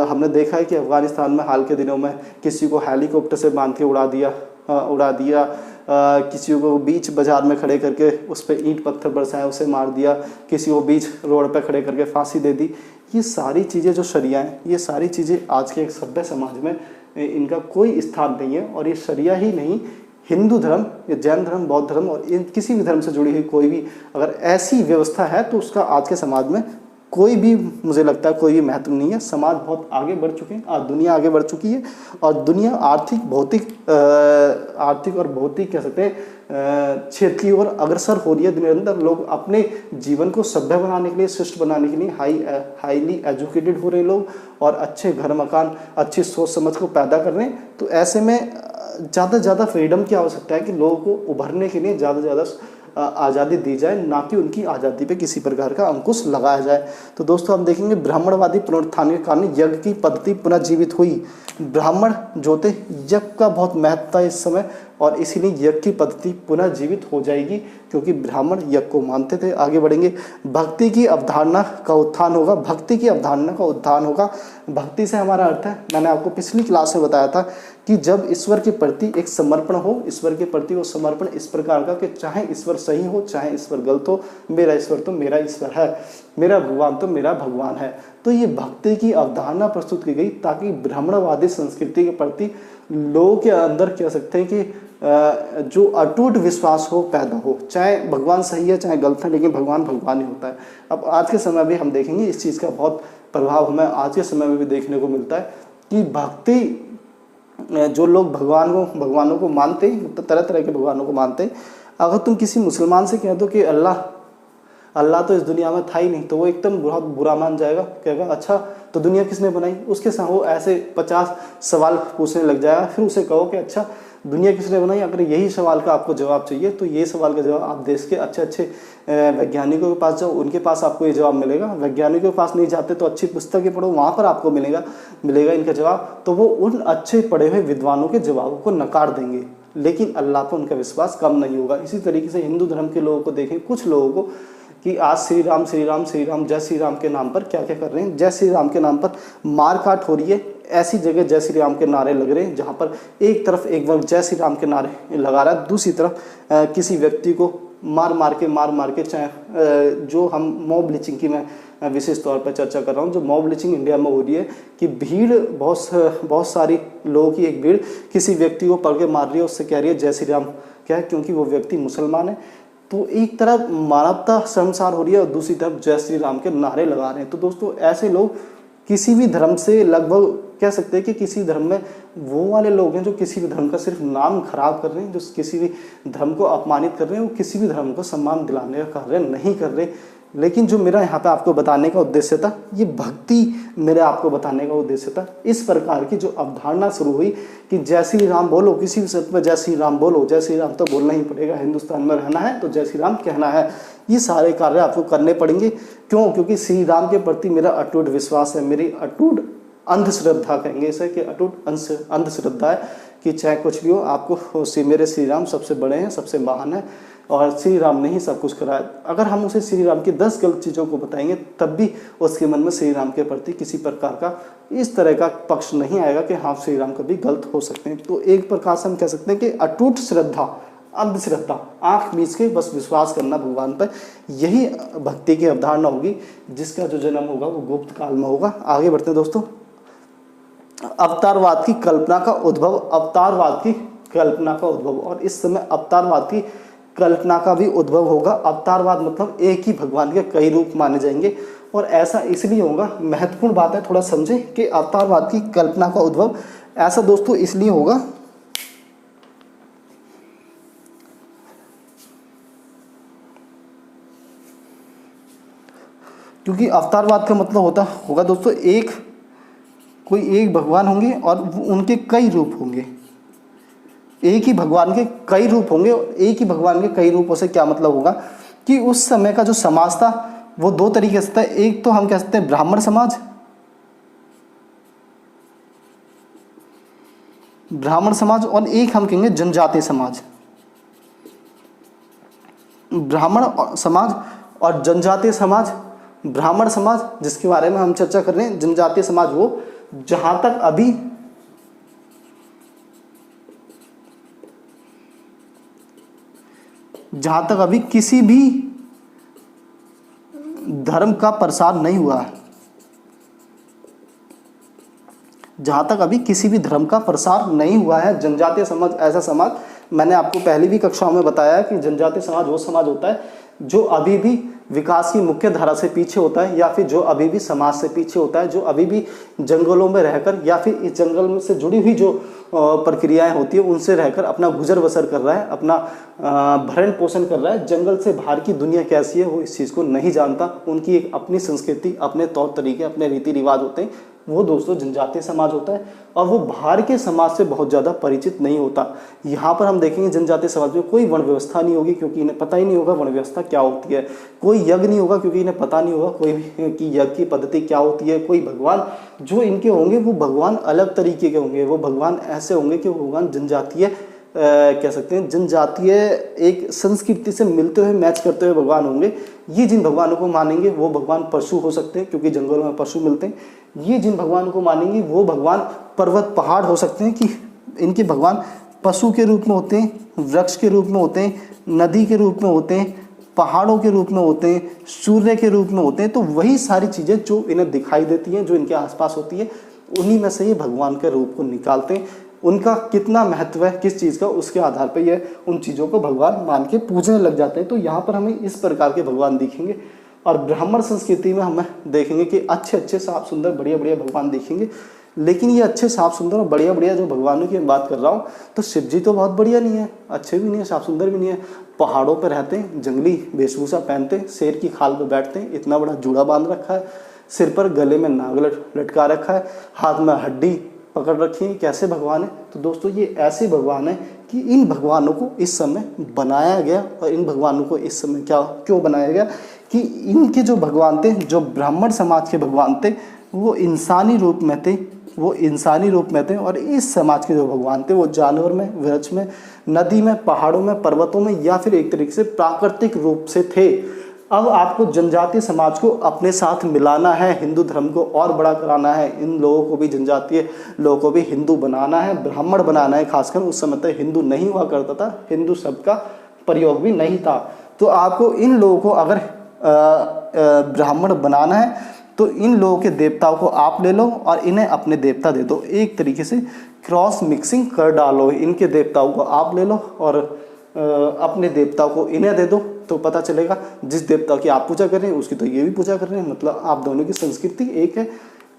हमने देखा है कि अफ़गानिस्तान में हाल के दिनों में किसी को हेलीकॉप्टर से बांध के उड़ा दिया, किसी को बीच बाजार में खड़े करके उस पर ईंट पत्थर बरसाए उसे मार दिया, किसी को बीच रोड पर खड़े करके फांसी दे दी। ये सारी चीज़ें जो शरिया हैं, ये सारी चीज़ें आज के एक सभ्य समाज में इनका कोई स्थान नहीं है। और ये शरिया ही नहीं, हिंदू धर्म या जैन धर्म, बौद्ध धर्म और इन किसी भी धर्म से जुड़ी हुई कोई भी अगर ऐसी व्यवस्था है तो उसका आज के समाज में कोई भी, मुझे लगता है कोई भी महत्व नहीं है। समाज बहुत आगे बढ़ चुके हैं, आज दुनिया आगे बढ़ चुकी है और दुनिया आर्थिक और भौतिक कह सकते हैं क्षेत्र की ओर अग्रसर हो रही है। निरंतर लोग अपने जीवन को सभ्य बनाने के लिए, शिष्ट बनाने के लिए हाईली एजुकेटेड हो रहे लोग और अच्छे घर मकान, अच्छी सोच समझ को पैदा कर रहे हैं। तो ऐसे में ज़्यादा से ज़्यादा फ्रीडम की आवश्यकता है कि लोगों को उभरने के लिए ज़्यादा से ज़्यादा आज़ादी दी जाए, ना कि उनकी आज़ादी पे किसी प्रकार का अंकुश लगाया जाए। तो दोस्तों हम देखेंगे ब्राह्मणवादी पुनरुत्थान के कारण यज्ञ की पद्धति पुनः जीवित हुई। ब्राह्मण जो थे, यज्ञ का बहुत महत्व था इस समय और इसीलिए यज्ञ की पद्धति पुनः जीवित हो जाएगी क्योंकि ब्राह्मण यज्ञ को मानते थे। आगे बढ़ेंगे, भक्ति की अवधारणा का उत्थान होगा। भक्ति की अवधारणा का उत्थान होगा। भक्ति से हमारा अर्थ है, मैंने आपको पिछली क्लास में बताया था कि जब ईश्वर के प्रति एक समर्पण हो, ईश्वर के प्रति वो समर्पण इस प्रकार का कि चाहे ईश्वर सही हो चाहे ईश्वर गलत हो, मेरा ईश्वर तो मेरा ईश्वर है, मेरा भगवान तो मेरा भगवान है। तो ये भक्ति की अवधारणा प्रस्तुत की गई ताकि ब्राह्मणवादी संस्कृति के प्रति लोगों के अंदर कह सकते हैं कि जो अटूट विश्वास हो पैदा हो, चाहे भगवान सही है चाहे गलत है, लेकिन भगवान भगवान ही होता है। अब आज के समय में हम देखेंगे इस चीज़ का बहुत प्रभाव हमें आज के समय में भी देखने को मिलता है कि भक्ति, जो लोग भगवानों को मानते हैं, तो तरह तरह के भगवानों को मानते हैं, अगर तुम किसी मुसलमान से कह दो कि अल्लाह तो इस दुनिया में था ही नहीं, तो वो एकदम बहुत बुरा मान जाएगा, कहेगा अच्छा तो दुनिया किसने बनाई। उसके साथ वो ऐसे 50 सवाल पूछने लग जाएगा। फिर उसे कहो कि अच्छा दुनिया किसने बनाई। अगर यही सवाल का आपको जवाब चाहिए तो ये सवाल का जवाब आप देश के अच्छे वैज्ञानिकों के पास जाओ, उनके पास आपको ये जवाब मिलेगा। वैज्ञानिकों के पास नहीं जाते तो अच्छी पुस्तकें पढ़ो, वहाँ पर आपको मिलेगा इनका जवाब। तो वो उन अच्छे पढ़े हुए विद्वानों के जवाबों को नकार देंगे, लेकिन अल्लाह पर उनका विश्वास कम नहीं होगा। इसी तरीके से हिंदू धर्म के लोगों को देखें, कुछ लोगों को कि आज श्री राम श्री राम श्री राम जय श्री राम के नाम पर क्या क्या कर रहे हैं। जय श्री राम के नाम पर मार काट हो रही है। ऐसी जगह जय श्री राम के नारे लग रहे हैं जहाँ पर एक तरफ एक वर्ग जय श्री राम के नारे लगा रहा है, दूसरी तरफ किसी व्यक्ति को मार मार के चाहे जो हम मॉब लिंचिंग की मैं विशेष तौर पर चर्चा कर रहा हूँ, जो मॉब लिंचिंग इंडिया में हो रही है कि भीड़ बहुत सारी लोगों की एक भीड़ किसी व्यक्ति को पकड़ के मार रही है, उससे कह रही है जय श्री राम। क्या है? क्योंकि वो व्यक्ति मुसलमान है। तो एक तरफ मानवता शर्मसार हो रही है और दूसरी तरफ जय श्री राम के नारे लगा रहे हैं। तो दोस्तों ऐसे लोग किसी भी धर्म से लगभग कह सकते हैं कि किसी धर्म में वो वाले लोग हैं जो किसी भी धर्म का सिर्फ नाम खराब कर रहे हैं, जो किसी भी धर्म को अपमानित कर रहे हैं, वो किसी भी धर्म को सम्मान दिलाने का कार्य नहीं कर रहे। लेकिन जो मेरा यहाँ पे आपको बताने का उद्देश्य था, ये भक्ति मेरे आपको बताने का उद्देश्य था। इस प्रकार की जो अवधारणा शुरू हुई कि जय श्री राम बोलो, किसी भी शब्द में जय श्री राम बोलो, जय श्री राम तो बोलना ही पड़ेगा, हिंदुस्तान में रहना है तो जय श्री राम कहना है। ये सारे कार्य आपको करने पड़ेंगे। क्यों? क्योंकि श्री राम के प्रति मेरा अटूट विश्वास है, मेरी अटूट अंधश्रद्धा कहेंगे इसे, कि अटूट अंधश्रद्धा है कि चाहे कुछ भी हो, आपको मेरे श्री राम सबसे बड़े हैं, सबसे महान है और श्री राम ने ही सब कुछ कराया। अगर हम उसे श्री राम की 10 गलत चीज़ों को बताएंगे तब भी उसके मन में श्री राम के प्रति किसी प्रकार का इस तरह का पक्ष नहीं आएगा कि हाँ श्री राम कभी गलत हो सकते हैं। तो एक प्रकार से हम कह सकते हैं कि अटूट श्रद्धा, अंधश्रद्धा, आँख मीच के बस विश्वास करना भगवान पर, यही भक्ति की अवधारणा होगी जिसका जो जन्म होगा वो गुप्त काल में होगा। आगे बढ़ते हैं दोस्तों। अवतारवाद की कल्पना का उद्भव, अवतारवाद की कल्पना का उद्भव, और इस समय अवतारवाद की कल्पना का भी उद्भव होगा। अवतारवाद मतलब एक ही भगवान के कई रूप माने जाएंगे और ऐसा इसलिए होगा, महत्वपूर्ण बात है थोड़ा समझें कि अवतारवाद की कल्पना का उद्भव ऐसा दोस्तों इसलिए होगा क्योंकि अवतारवाद का मतलब होता होगा दोस्तों कोई एक भगवान होंगे और उनके कई रूप होंगे। एक ही भगवान के कई रूप होंगे। एक ही भगवान के कई रूपों से क्या मतलब होगा कि उस समय का जो समाज था वो दो तरीके से था। एक तो हम कह सकते हैं ब्राह्मण समाज, और एक हम कहेंगे जनजातीय समाज। ब्राह्मण समाज और जनजातीय समाज। ब्राह्मण समाज जिसके बारे में हम चर्चा कर रहे हैं, जनजातीय समाज वो जहां तक अभी किसी भी धर्म का प्रसार नहीं हुआ है, जहां तक अभी किसी भी धर्म का प्रसार नहीं हुआ है। जनजातीय समाज ऐसा समाज, मैंने आपको पहली भी कक्षाओं में बताया कि जनजातीय समाज वो समाज होता है जो अभी भी विकास की मुख्य धारा से पीछे होता है, या फिर जो अभी भी समाज से पीछे होता है, जो अभी भी जंगलों में रहकर या फिर इस जंगल में से जुड़ी हुई जो प्रक्रियाएं होती है उनसे रहकर अपना गुजर बसर कर रहा है, अपना भरण पोषण कर रहा है। जंगल से बाहर की दुनिया कैसी है वो इस चीज़ को नहीं जानता। उनकी एक अपनी संस्कृति, अपने तौर तरीके, अपने रीति रिवाज होते हैं। वो दोस्तों जनजातीय समाज होता है और वो बाहर के समाज से बहुत ज़्यादा परिचित नहीं होता। यहाँ पर हम देखेंगे जनजातीय समाज में कोई वर्ण व्यवस्था नहीं होगी, क्योंकि इन्हें पता ही नहीं होगा वर्ण व्यवस्था क्या होती है। कोई यज्ञ नहीं होगा, क्योंकि इन्हें पता नहीं होगा कोई भी कि यज्ञ की पद्धति क्या होती है। कोई भगवान जो इनके होंगे वो भगवान अलग तरीके के होंगे। वो भगवान ऐसे होंगे कि वो भगवान जनजातीय कह सकते हैं, जनजातीय एक संस्कृति से मिलते हुए, मैच करते हुए भगवान होंगे। ये जिन भगवानों को मानेंगे वो भगवान पशु हो सकते हैं, क्योंकि जंगलों में पशु मिलते हैं। ये जिन भगवान को मानेंगे वो भगवान पर्वत पहाड़ हो सकते हैं, कि इनके भगवान पशु के रूप में होते हैं, वृक्ष के रूप में होते हैं, नदी के रूप में होते हैं, पहाड़ों के रूप में होते हैं, सूर्य के रूप में होते हैं। तो वही सारी चीज़ें जो इन्हें दिखाई देती हैं, जो इनके आसपास होती है, उन्हीं में से ये भगवान के रूप को निकालते हैं। उनका कितना महत्व है किस चीज़ का, उसके आधार पर ये उन चीज़ों को भगवान मान के पूजने लग जाते हैं। तो यहाँ पर हमें इस प्रकार के भगवान दिखेंगे। और ब्राह्मण संस्कृति में हमें देखेंगे कि अच्छे अच्छे साफ सुंदर बढ़िया बढ़िया भगवान दिखेंगे। लेकिन ये अच्छे साफ सुंदर और बढ़िया बढ़िया जो भगवानों की मैं बात कर रहा हूँ, तो शिव जी तो बहुत बढ़िया नहीं है, अच्छे भी नहीं है, साफ सुंदर भी नहीं है। पहाड़ों पर रहते हैं, जंगली वेशभूषा पहनते हैं, शेर की खाल पर बैठते हैं, इतना बड़ा जूड़ा बांध रखा है, सिर पर गले में नाग लटका रखा है, हाथ में हड्डी पकड़ रखी है। कैसे भगवान है? तो दोस्तों ये ऐसे भगवान है कि इन भगवानों को इस समय बनाया गया। और इन भगवानों को इस समय क्यों बनाया गया कि इनके जो भगवान थे, जो ब्राह्मण समाज के भगवान थे, वो इंसानी रूप में थे। और इस समाज के जो भगवान थे वो जानवर में, वृक्ष में, नदी में, पहाड़ों में, पर्वतों में, या फिर एक तरीके से प्राकृतिक रूप से थे। अब आपको जनजातीय समाज को अपने साथ मिलाना है, हिंदू धर्म को और बड़ा कराना है, इन लोगों को भी, जनजातीय लोगों को भी हिंदू बनाना है, ब्राह्मण बनाना है। खासकर उस समय तक हिंदू नहीं हुआ करता था, हिंदू शब्द का प्रयोग भी नहीं था। तो आपको इन लोगों को अगर ब्राह्मण बनाना है तो इन लोगों के देवताओं को आप ले लो और इन्हें अपने देवता दे दो। एक तरीके से क्रॉस मिक्सिंग कर डालो। इनके देवताओं को आप ले लो और अपने देवताओं को इन्हें दे दो, तो पता चलेगा जिस देवता की आप पूजा कर रहे हैं उसकी तो ये भी पूजा कर रहे हैं। मतलब आप दोनों की संस्कृति एक है।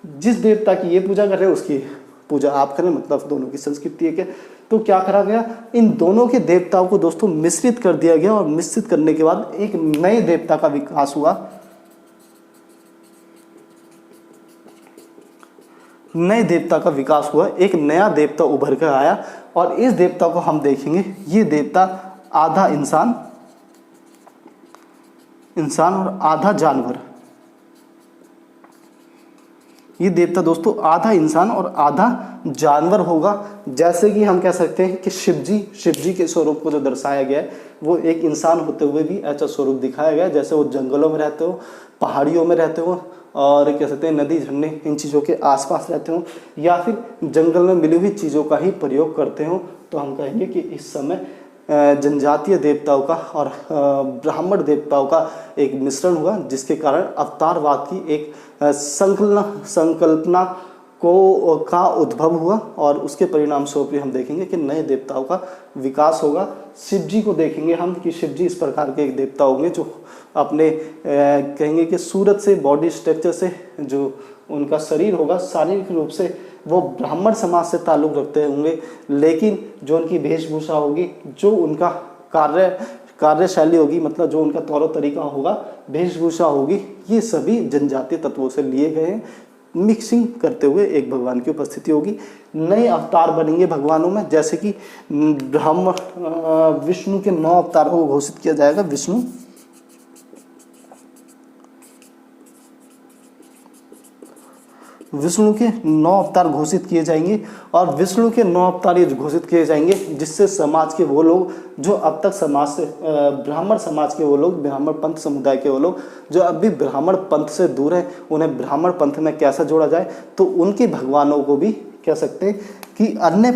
जिस देवता की ये पूजा कर रहे हैं उसकी पूजा आप करें, मतलब दोनों की संस्कृति एक है। तो क्या करा गया, इन दोनों के देवताओं को दोस्तों मिश्रित कर दिया गया। और मिश्रित करने के बाद एक नए देवता का विकास हुआ। नए देवता का विकास हुआ, एक नया देवता उभर कर आया। और इस देवता को हम देखेंगे, ये देवता आधा इंसान और आधा जानवर। ये देवता दोस्तों आधा इंसान और आधा जानवर होगा। जैसे कि हम कह सकते हैं कि शिव जी के स्वरूप को जो दर्शाया गया है वो एक इंसान होते हुए भी ऐसा स्वरूप दिखाया गया है, जैसे वो जंगलों में रहते हो, पहाड़ियों में रहते हो, और कह सकते हैं नदी झरने इन चीज़ों के आसपास रहते हो, या फिर जंगल में मिली हुई चीज़ों का ही प्रयोग करते हो। तो हम कहेंगे कि इस समय जनजातीय देवताओं का और ब्राह्मण देवताओं का एक मिश्रण हुआ, जिसके कारण अवतारवाद की एक संकल्पना का उद्भव हुआ। और उसके परिणाम स्वरूप हम देखेंगे कि नए देवताओं का विकास होगा। शिव जी को देखेंगे हम कि शिव जी इस प्रकार के एक देवता होंगे जो अपने कहेंगे कि सूरत से, बॉडी स्ट्रक्चर से, जो उनका शरीर होगा शारीरिक रूप से वो ब्राह्मण समाज से ताल्लुक़ रखते होंगे, लेकिन जो उनकी वेशभूषा होगी, जो उनका कार्यशैली होगी, मतलब जो उनका तौर तरीका होगा, वेशभूषा होगी, ये सभी जनजातीय तत्वों से लिए गए हैं। मिक्सिंग करते हुए एक भगवान की उपस्थिति होगी। नए अवतार बनेंगे भगवानों में, जैसे कि ब्रह्म विष्णु के 9 अवतारों को घोषित किया जाएगा। विष्णु के 9 अवतार घोषित किए जाएंगे और विष्णु के 9 अवतार ये घोषित किए जाएंगे जिससे समाज के वो लोग जो अब तक समाज से ब्राह्मण समाज के वो लोग, ब्राह्मण पंथ समुदाय के वो लोग जो अभी ब्राह्मण पंथ से दूर है, उन्हें ब्राह्मण पंथ में कैसे जोड़ा जाए, तो उनके भगवानों को भी कह सकते हैं कि अन्य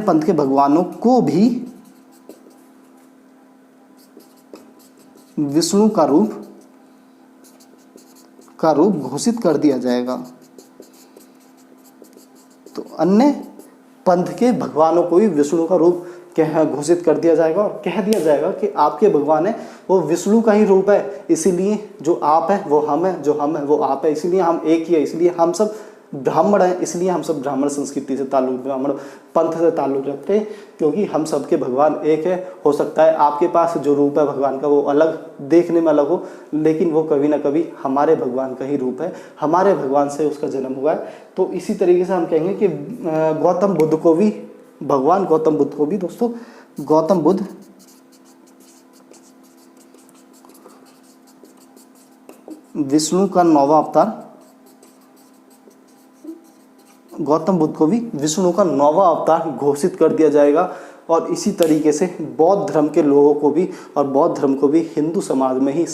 पंथ के भगवानों को भी विष्णु का रूप घोषित कर दिया जाएगा। तो अन्य पंथ के भगवानों को भी विष्णु का रूप घोषित कर दिया जाएगा और कह दिया जाएगा कि आपके भगवान है वो विष्णु का ही रूप है, इसीलिए जो आप है वो हम है, जो हम है वो आप है, इसीलिए हम एक ही है, इसलिए हम सब ब्राह्मण हैं, इसलिए हम सब ब्राह्मण संस्कृति से ताल्लुक, ब्राह्मण पंथ से ताल्लुक रखते हैं, क्योंकि हम सबके भगवान एक है। हो सकता है आपके पास जो रूप है भगवान का वो अलग देखने में अलग हो, लेकिन वो कभी ना कभी हमारे भगवान का ही रूप है, हमारे भगवान से उसका जन्म हुआ है। तो इसी तरीके से हम कहेंगे कि गौतम बुद्ध को भी, भगवान गौतम बुद्ध को भी दोस्तों, गौतम बुद्ध विष्णु का 9वां अवतार, गौतम बुद्ध को भी विष्णु का 9वां अवतार घोषित कर दिया जाएगा। और इसी तरीके से बौद्ध धर्म के लोगों को भी, और बौद्ध धर्म को भी हिंदू समाज में ही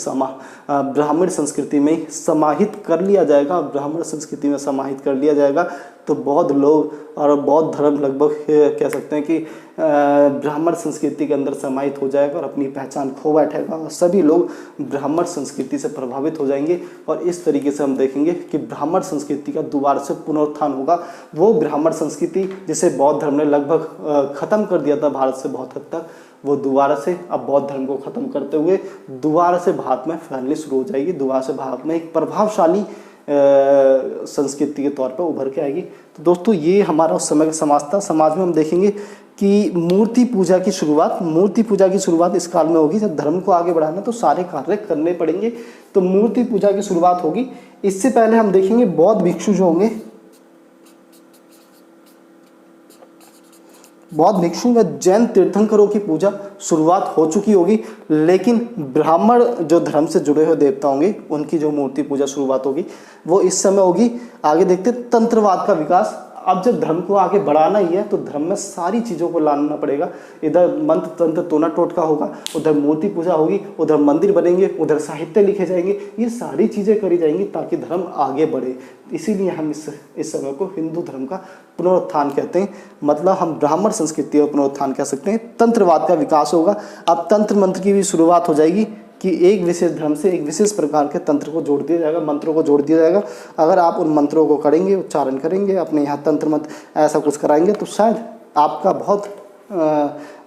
ब्राह्मण संस्कृति में ही समाहित कर लिया जाएगा, ब्राह्मण संस्कृति में समाहित कर लिया जाएगा। तो बौद्ध लोग और बौद्ध धर्म लगभग कह सकते हैं कि ब्राह्मण संस्कृति के अंदर समाहित हो जाएगा और अपनी पहचान खो बैठेगा और सभी लोग ब्राह्मण संस्कृति से प्रभावित हो जाएंगे। और इस तरीके से हम देखेंगे कि ब्राह्मण संस्कृति का दोबारा से पुनरुत्थान होगा। वो ब्राह्मण संस्कृति जिसे बौद्ध धर्म ने लगभग ख़त्म कर दिया था भारत से बहुत हद तक, वो दोबारा से अब बौद्ध धर्म को ख़त्म करते हुए दोबारा से भारत में फैलनी शुरू हो जाएगी, दोबारा से भारत में एक प्रभावशाली संस्कृति के तौर पर उभर के आएगी। तो दोस्तों ये हमारा उस समय का समाज था। समाज में हम देखेंगे कि मूर्ति पूजा की शुरुआत इस काल में होगी। जब धर्म को आगे बढ़ाना तो सारे कार्य करने पड़ेंगे, तो मूर्ति पूजा की शुरुआत होगी। इससे पहले हम देखेंगे बौद्ध भिक्षु जो होंगे, बौद्ध भिक्षु व जैन तीर्थंकरों की पूजा शुरुआत हो चुकी होगी, लेकिन ब्राह्मण जो धर्म से जुड़े हुए देवता होंगे उनकी जो मूर्ति पूजा शुरुआत होगी वो इस समय होगी। आगे देखते तंत्रवाद का विकास। अब जब धर्म को आगे बढ़ाना ही है तो धर्म में सारी चीज़ों को लाना पड़ेगा। इधर मंत्र तंत्र टोना टोटका होगा, उधर मूर्ति पूजा होगी, उधर मंदिर बनेंगे, उधर साहित्य लिखे जाएंगे, ये सारी चीज़ें करी जाएंगी ताकि धर्म आगे बढ़े। इसीलिए हम इस समय को हिंदू धर्म का पुनरुत्थान कहते हैं, मतलब हम ब्राह्मण संस्कृति का पुनरुत्थान कह सकते हैं। तंत्रवाद का विकास होगा। अब तंत्र मंत्र की भी शुरुआत हो जाएगी कि एक विशेष धर्म से एक विशेष प्रकार के तंत्र को जोड़ दिया जाएगा, मंत्रों को जोड़ दिया जाएगा। अगर आप उन मंत्रों को करेंगे, उच्चारण करेंगे, अपने यहाँ तंत्र मंत्र ऐसा कुछ कराएंगे तो शायद आपका बहुत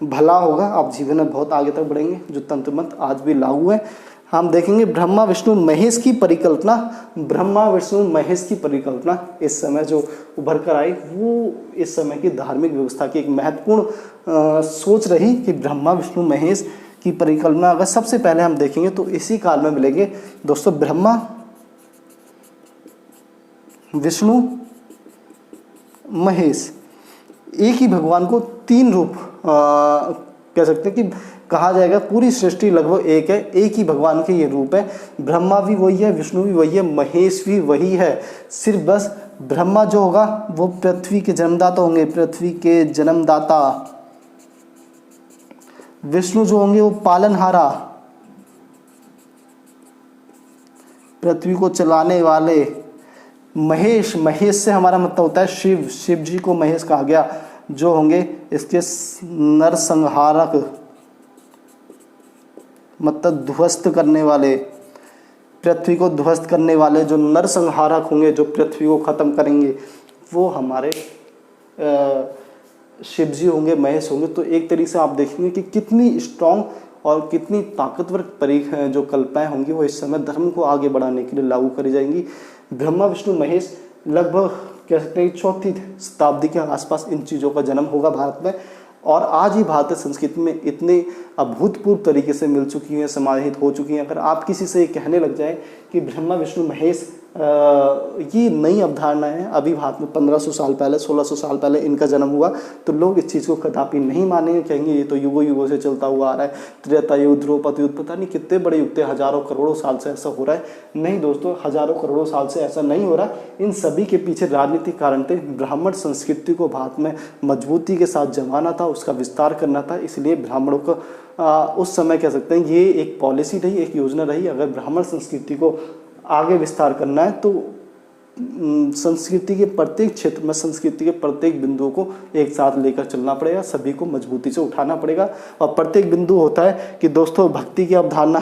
भला होगा, आप जीवन में बहुत आगे तक बढ़ेंगे। जो तंत्र मंत्र आज भी लागू है। हम देखेंगे ब्रह्मा विष्णु महेश की परिकल्पना। ब्रह्मा विष्णु महेश की परिकल्पना इस समय जो उभर कर आई वो इस समय की धार्मिक व्यवस्था की एक महत्वपूर्ण सोच रही कि ब्रह्मा विष्णु महेश की परिकल्पना अगर सबसे पहले हम देखेंगे तो इसी काल में मिलेंगे दोस्तों। ब्रह्मा विष्णु महेश, एक ही भगवान को 3 रूप कह सकते हैं कि कहा जाएगा। पूरी सृष्टि लगभग एक है, एक ही भगवान के ये रूप है। ब्रह्मा भी वही है, विष्णु भी वही है, महेश भी वही है। सिर्फ बस ब्रह्मा जो होगा वो पृथ्वी के जन्मदाता होंगे, पृथ्वी के जन्मदाता। विष्णु जो होंगे वो पालनहारा, पृथ्वी को चलाने वाले। महेश, महेश से हमारा मतलब होता है शिव, शिव जी को महेश कहा गया, जो होंगे इसके नरसंहारक, मतलब ध्वस्त करने वाले, पृथ्वी को ध्वस्त करने वाले जो नरसंहारक होंगे, जो पृथ्वी को खत्म करेंगे, वो हमारे शिव जी होंगे, महेश होंगे। तो एक तरीके से आप देखेंगे कि कितनी स्ट्रॉन्ग और कितनी ताकतवर जो कल्पनाएं होंगी वो इस समय धर्म को आगे बढ़ाने के लिए लागू करी जाएंगी। ब्रह्मा विष्णु महेश लगभग कह सकते हैं 4वीं शताब्दी के आसपास इन चीज़ों का जन्म होगा भारत में। और आज ही भारतीय संस्कृति में इतने अभूतपूर्व तरीके से मिल चुकी हैं, समाहित हो चुकी हैं। अगर आप किसी से कहने लग जाए कि ब्रह्मा विष्णु महेश ये नई अवधारणा है, अभी भारत में 1500 साल पहले 1600 साल पहले इनका जन्म हुआ, तो लोग इस चीज़ को कदापि नहीं मानेंगे, कहेंगे ये तो युगों युगों से चलता हुआ आ रहा है, त्रेता युग, द्रौपद युग, पता नहीं कितने बड़े युग थे, हजारों करोड़ों साल से ऐसा हो रहा है। नहीं दोस्तों, हजारों करोड़ों साल से ऐसा नहीं हो रहा। इन सभी के पीछे राजनीतिक कारण थे। ब्राह्मण संस्कृति को भारत में मजबूती के साथ जमाना था, उसका विस्तार करना था, इसलिए ब्राह्मणों को उस समय कह सकते हैं ये एक पॉलिसी रही, एक योजना रही। अगर ब्राह्मण संस्कृति को आगे विस्तार करना है तो संस्कृति के प्रत्येक क्षेत्र में, संस्कृति के प्रत्येक बिंदुओं को एक साथ लेकर चलना पड़ेगा, सभी को मजबूती से उठाना पड़ेगा। और प्रत्येक बिंदु होता है कि दोस्तों भक्ति की अवधारणा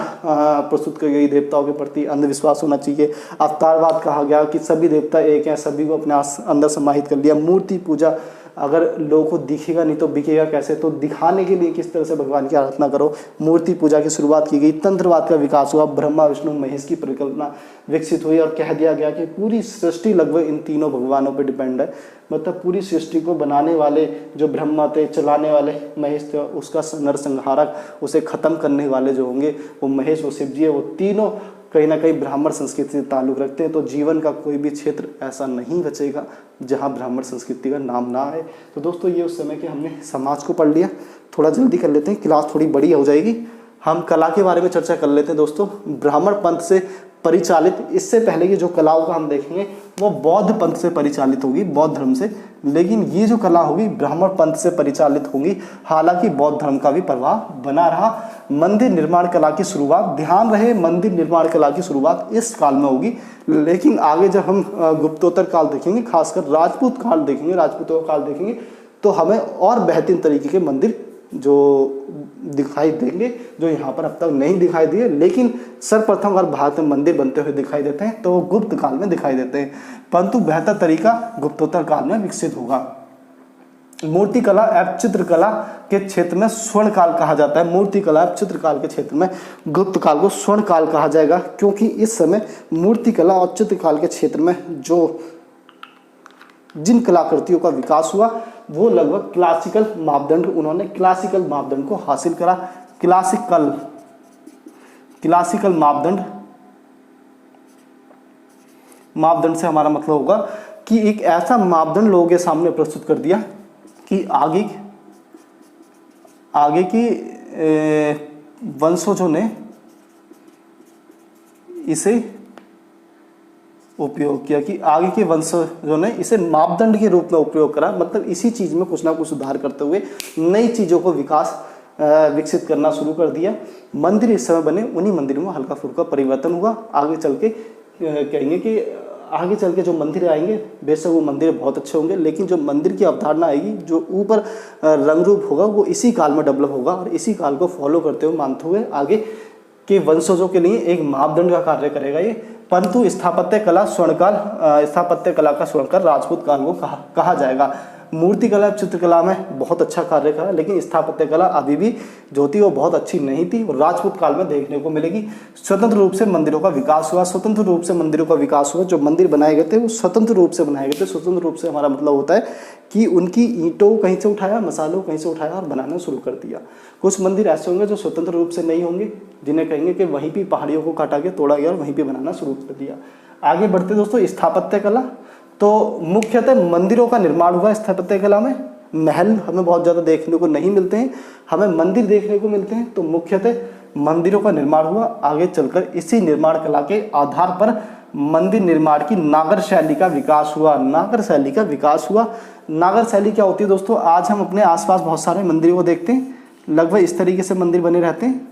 प्रस्तुत की गई, देवताओं के प्रति अंधविश्वास होना चाहिए। अवतारवाद कहा गया कि सभी देवता एक हैं, सभी को अपने अंदर समाहित कर लिया। मूर्ति पूजा, अगर लोगों को दिखेगा नहीं तो बिकेगा कैसे, तो दिखाने के लिए किस तरह से भगवान की आराधना करो, मूर्ति पूजा की शुरुआत की गई। तंत्रवाद का विकास हुआ, ब्रह्मा विष्णु महेश की परिकल्पना विकसित हुई और कह दिया गया कि पूरी सृष्टि लगभग इन तीनों भगवानों पर डिपेंड है। मतलब पूरी सृष्टि को बनाने वाले जो ब्रह्मा थे, चलाने वाले महेश थे, उसका नरसंहारक, उसे खत्म करने वाले जो होंगे वो महेश, वो शिव जी है। वो तीनों कहीं ना कहीं ब्राह्मण संस्कृति से ताल्लुक़ रखते हैं। तो जीवन का कोई भी क्षेत्र ऐसा नहीं बचेगा जहां ब्राह्मण संस्कृति का नाम ना आए। तो दोस्तों ये उस समय के हमने समाज को पढ़ लिया। थोड़ा जल्दी कर लेते हैं, क्लास थोड़ी बड़ी हो जाएगी। हम कला के बारे में चर्चा कर लेते हैं दोस्तों। ब्राह्मण पंथ से परिचालित, इससे पहले की जो कलाओं का हम देखेंगे वो बौद्ध पंथ से परिचालित होगी, बौद्ध धर्म से, लेकिन ये जो कला होगी ब्राह्मण पंथ से परिचालित होगी। हालांकि बौद्ध धर्म का भी प्रभाव बना रहा। मंदिर निर्माण कला की शुरुआत, ध्यान रहे, मंदिर निर्माण कला की शुरुआत इस काल में होगी। लेकिन आगे जब हम गुप्तोत्तर काल देखेंगे, खासकर राजपूत काल देखेंगे, राजपूतों का काल देखेंगे, तो हमें और बेहतरीन तरीके के मंदिर जो दिखाई देंगे, जो यहाँ पर अब तक नहीं दिखाई दिए। लेकिन सर्वप्रथम अगर भारत में मंदिर बनते हुए दिखाई देते हैं तो वो गुप्त काल में दिखाई देते हैं, परंतु बेहतर तरीका गुप्तोत्तर काल में विकसित होगा। मूर्तिकला एवं चित्रकला के क्षेत्र में स्वर्ण काल कहा जाता है। मूर्तिकला एवं चित्रकाल के क्षेत्र में गुप्त काल को स्वर्ण काल कहा जाएगा, क्योंकि इस समय मूर्तिकला और चित्रकाल के क्षेत्र में जो जिन कलाकृतियों का विकास हुआ वो लगभग क्लासिकल मापदंड, उन्होंने क्लासिकल मापदंड को हासिल करा। क्लासिकल मापदंड से हमारा मतलब होगा कि एक ऐसा मापदंड लोगों के सामने प्रस्तुत कर दिया कि आगे की वंशजों ने इसे उपयोग किया, कि आगे के वंशजों ने इसे मापदंड के रूप में उपयोग करा। मतलब इसी चीज में कुछ ना कुछ सुधार करते हुए नई चीजों को विकसित करना शुरू कर दिया। मंदिर इस समय बने, उन्हीं मंदिरों में हल्का फुल्का परिवर्तन हुआ। आगे चल के कहेंगे कि आगे चल के जो मंदिर आएंगे बेशक वो मंदिर बहुत अच्छे होंगे, लेकिन जो मंदिर की अवधारणा आएगी, जो ऊपर रंग रूप होगा, वो इसी काल में डेवलप होगा और इसी काल को फॉलो करते हुए, मानते हुए आगे के वंशजों के लिए एक मापदंड का कार्य करेगा ये। परंतु स्थापत्य कला का स्वर्णकाल राजपूत काल को कहा जाएगा। मूर्तिकला चित्रकला में बहुत अच्छा कार्य करा, लेकिन स्थापत्य कला अभी भी जो थी वो बहुत अच्छी नहीं थी, और राजपूत काल में देखने को मिलेगी। स्वतंत्र रूप से मंदिरों का विकास हुआ। जो मंदिर बनाए गए थे वो स्वतंत्र रूप से बनाए गए थे। स्वतंत्र रूप से हमारा मतलब होता है कि उनकी ईंटों कहीं से उठाया, मसालों कहीं से उठाया और बनाना शुरू कर दिया। कुछ मंदिर ऐसे होंगे जो स्वतंत्र रूप से नहीं होंगे, जिन्हें कहेंगे कि वहीं पर पहाड़ियों को काटा के तोड़ा गया और वहीं पर बनाना शुरू कर दिया। आगे बढ़ते दोस्तों, स्थापत्य कला, तो मुख्यतः मंदिरों का निर्माण हुआ स्थापत्य कला में। महल हमें बहुत ज़्यादा देखने को नहीं मिलते हैं, हमें मंदिर देखने को मिलते हैं, तो मुख्यतः मंदिरों का निर्माण हुआ। आगे चलकर इसी निर्माण कला के आधार पर मंदिर निर्माण की नागर शैली का विकास हुआ। नागर शैली क्या होती है दोस्तों? आज हम अपने आसपास बहुत सारे मंदिरों को देखते हैं, लगभग इस तरीके से मंदिर बने रहते हैं।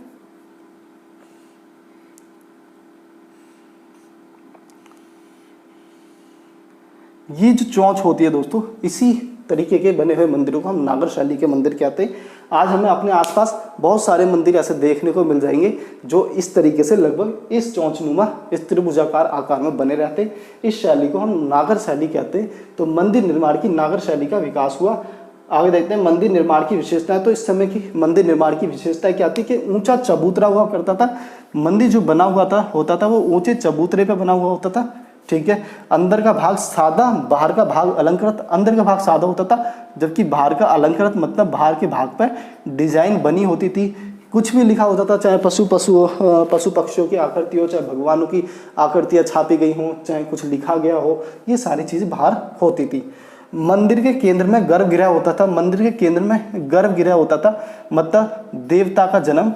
ये जो चौंच होती है दोस्तों, इसी तरीके के बने हुए मंदिरों को हम नागर शैली के मंदिर कहते हैं। आज हमें अपने आसपास बहुत सारे मंदिर ऐसे देखने को मिल जाएंगे जो इस तरीके से लगभग इस चौंचनुमा, इस त्रिभुजाकार आकार में बने रहते हैं। इस शैली को हम नागर शैली कहते हैं। तो मंदिर निर्माण की नागर शैली का विकास हुआ। आगे देखते हैं मंदिर निर्माण की विशेषताएं। तो इस समय की मंदिर निर्माण की विशेषताएं क्या थी कि ऊंचा चबूतरा हुआ करता था। मंदिर जो बना हुआ था होता था वो ऊंचे चबूतरे पे बना हुआ होता था। ठीक है। अंदर का भाग सादा, बाहर का भाग अलंकृत। अंदर का भाग सादा होता था, जबकि बाहर का अलंकृत मतलब बाहर के भाग पर डिजाइन बनी होती थी। कुछ भी लिखा होता था, चाहे पशु पक्षियों की आकृति हो, चाहे भगवानों की आकृतियाँ छापी गई हों, चाहे कुछ लिखा गया हो, ये सारी चीज़ें बाहर होती थी। मंदिर के केंद्र में गर्भगृह होता था। मंदिर के केंद्र में गर्भगृह होता था, मतलब देवता का जन्म,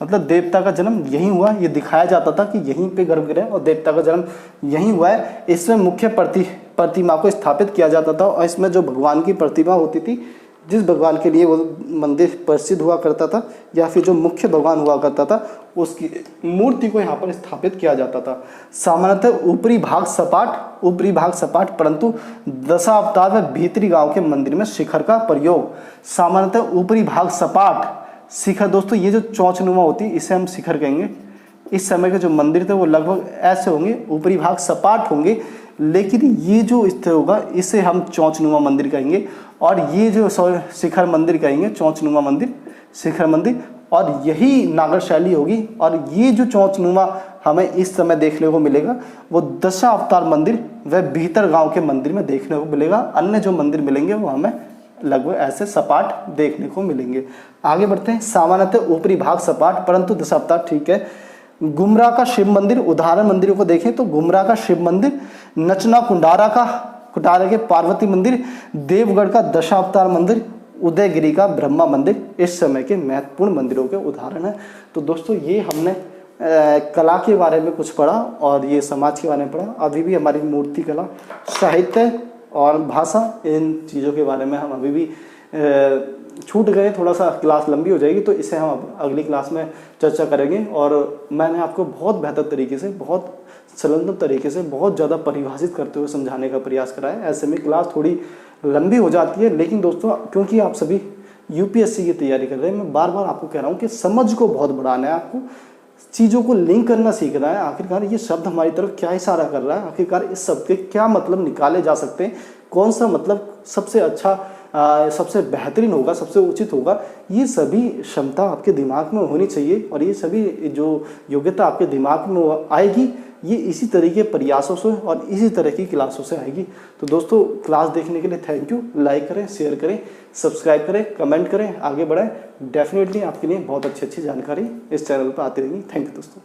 मतलब देवता का जन्म यहीं हुआ। ये दिखाया जाता था कि यहीं पे गर्भगृह और देवता का जन्म यहीं हुआ है। इसमें मुख्य प्रतिमा को स्थापित किया जाता था, और इसमें जो भगवान की प्रतिमा होती थी, जिस भगवान के लिए वो मंदिर प्रसिद्ध हुआ करता था या फिर जो मुख्य भगवान हुआ करता था, उसकी मूर्ति को यहाँ पर स्थापित किया जाता था। सामान्यतः ऊपरी भाग सपाट, परंतु दशावतार व भीतरी गांव के मंदिर में शिखर का प्रयोग। सामान्यतः ऊपरी भाग सपाट, शिखर दोस्तों ये जो चौचनुमा होती है इसे हम शिखर कहेंगे। इस समय के जो मंदिर थे वो लगभग ऐसे होंगे, ऊपरी भाग सपाट होंगे, लेकिन ये जो स्थिर होगा इसे हम चौचनुमा मंदिर कहेंगे, और ये जो शिखर मंदिर कहेंगे, चौचनुमा मंदिर, शिखर मंदिर, और यही नागर शैली होगी। और ये जो चौचनुमा हमें इस समय देखने को मिलेगा वो दशावतार मंदिर व भीतर गांव के मंदिर में देखने को मिलेगा। अन्य जो मंदिर मिलेंगे वो हमें लगभग ऐसे सपाट देखने को मिलेंगे। आगे बढ़ते हैं। सामान्यतः ऊपरी भाग सपाट परंतु दशावतार, ठीक है। गुमरा का शिव मंदिर, उदाहरण मंदिरों को देखें तो गुमरा का शिव मंदिर, नचना कुंडारा के पार्वती मंदिर, देवगढ़ का दशावतार मंदिर, उदयगिरी का ब्रह्मा मंदिर इस समय के महत्वपूर्ण मंदिरों के उदाहरण है। तो दोस्तों ये हमने कला के बारे में कुछ पढ़ा और ये समाज के बारे में पढ़ा। अभी भी हमारी मूर्ति कला, साहित्य और भाषा, इन चीज़ों के बारे में हम अभी भी छूट गए। थोड़ा सा क्लास लंबी हो जाएगी तो इसे हम अगली क्लास में चर्चा करेंगे। और मैंने आपको बहुत बेहतर तरीके से, बहुत संलग्न तरीके से, बहुत ज़्यादा परिभाषित करते हुए समझाने का प्रयास करा है। ऐसे में क्लास थोड़ी लंबी हो जाती है, लेकिन दोस्तों क्योंकि आप सभी यूपीएससी की तैयारी कर रहे हैं, मैं बार बार आपको कह रहा हूँ कि समझ को बहुत बढ़ाना है, आपको चीज़ों को लिंक करना सीखना है। आखिरकार ये शब्द हमारी तरफ क्या इशारा कर रहा है, आखिरकार इस शब्द के क्या मतलब निकाले जा सकते हैं, कौन सा मतलब सबसे अच्छा, सबसे बेहतरीन होगा, सबसे उचित होगा, ये सभी क्षमता आपके दिमाग में होनी चाहिए। और ये सभी जो योग्यता आपके दिमाग में आएगी, ये इसी तरह के प्रयासों से और इसी तरह की क्लासों से आएगी। तो दोस्तों क्लास देखने के लिए थैंक यू। लाइक करें, शेयर करें, सब्सक्राइब करें, कमेंट करें, आगे बढ़ें। डेफिनेटली आपके लिए बहुत अच्छी जानकारी इस चैनल पर आती रहेगी। थैंक यू दोस्तों।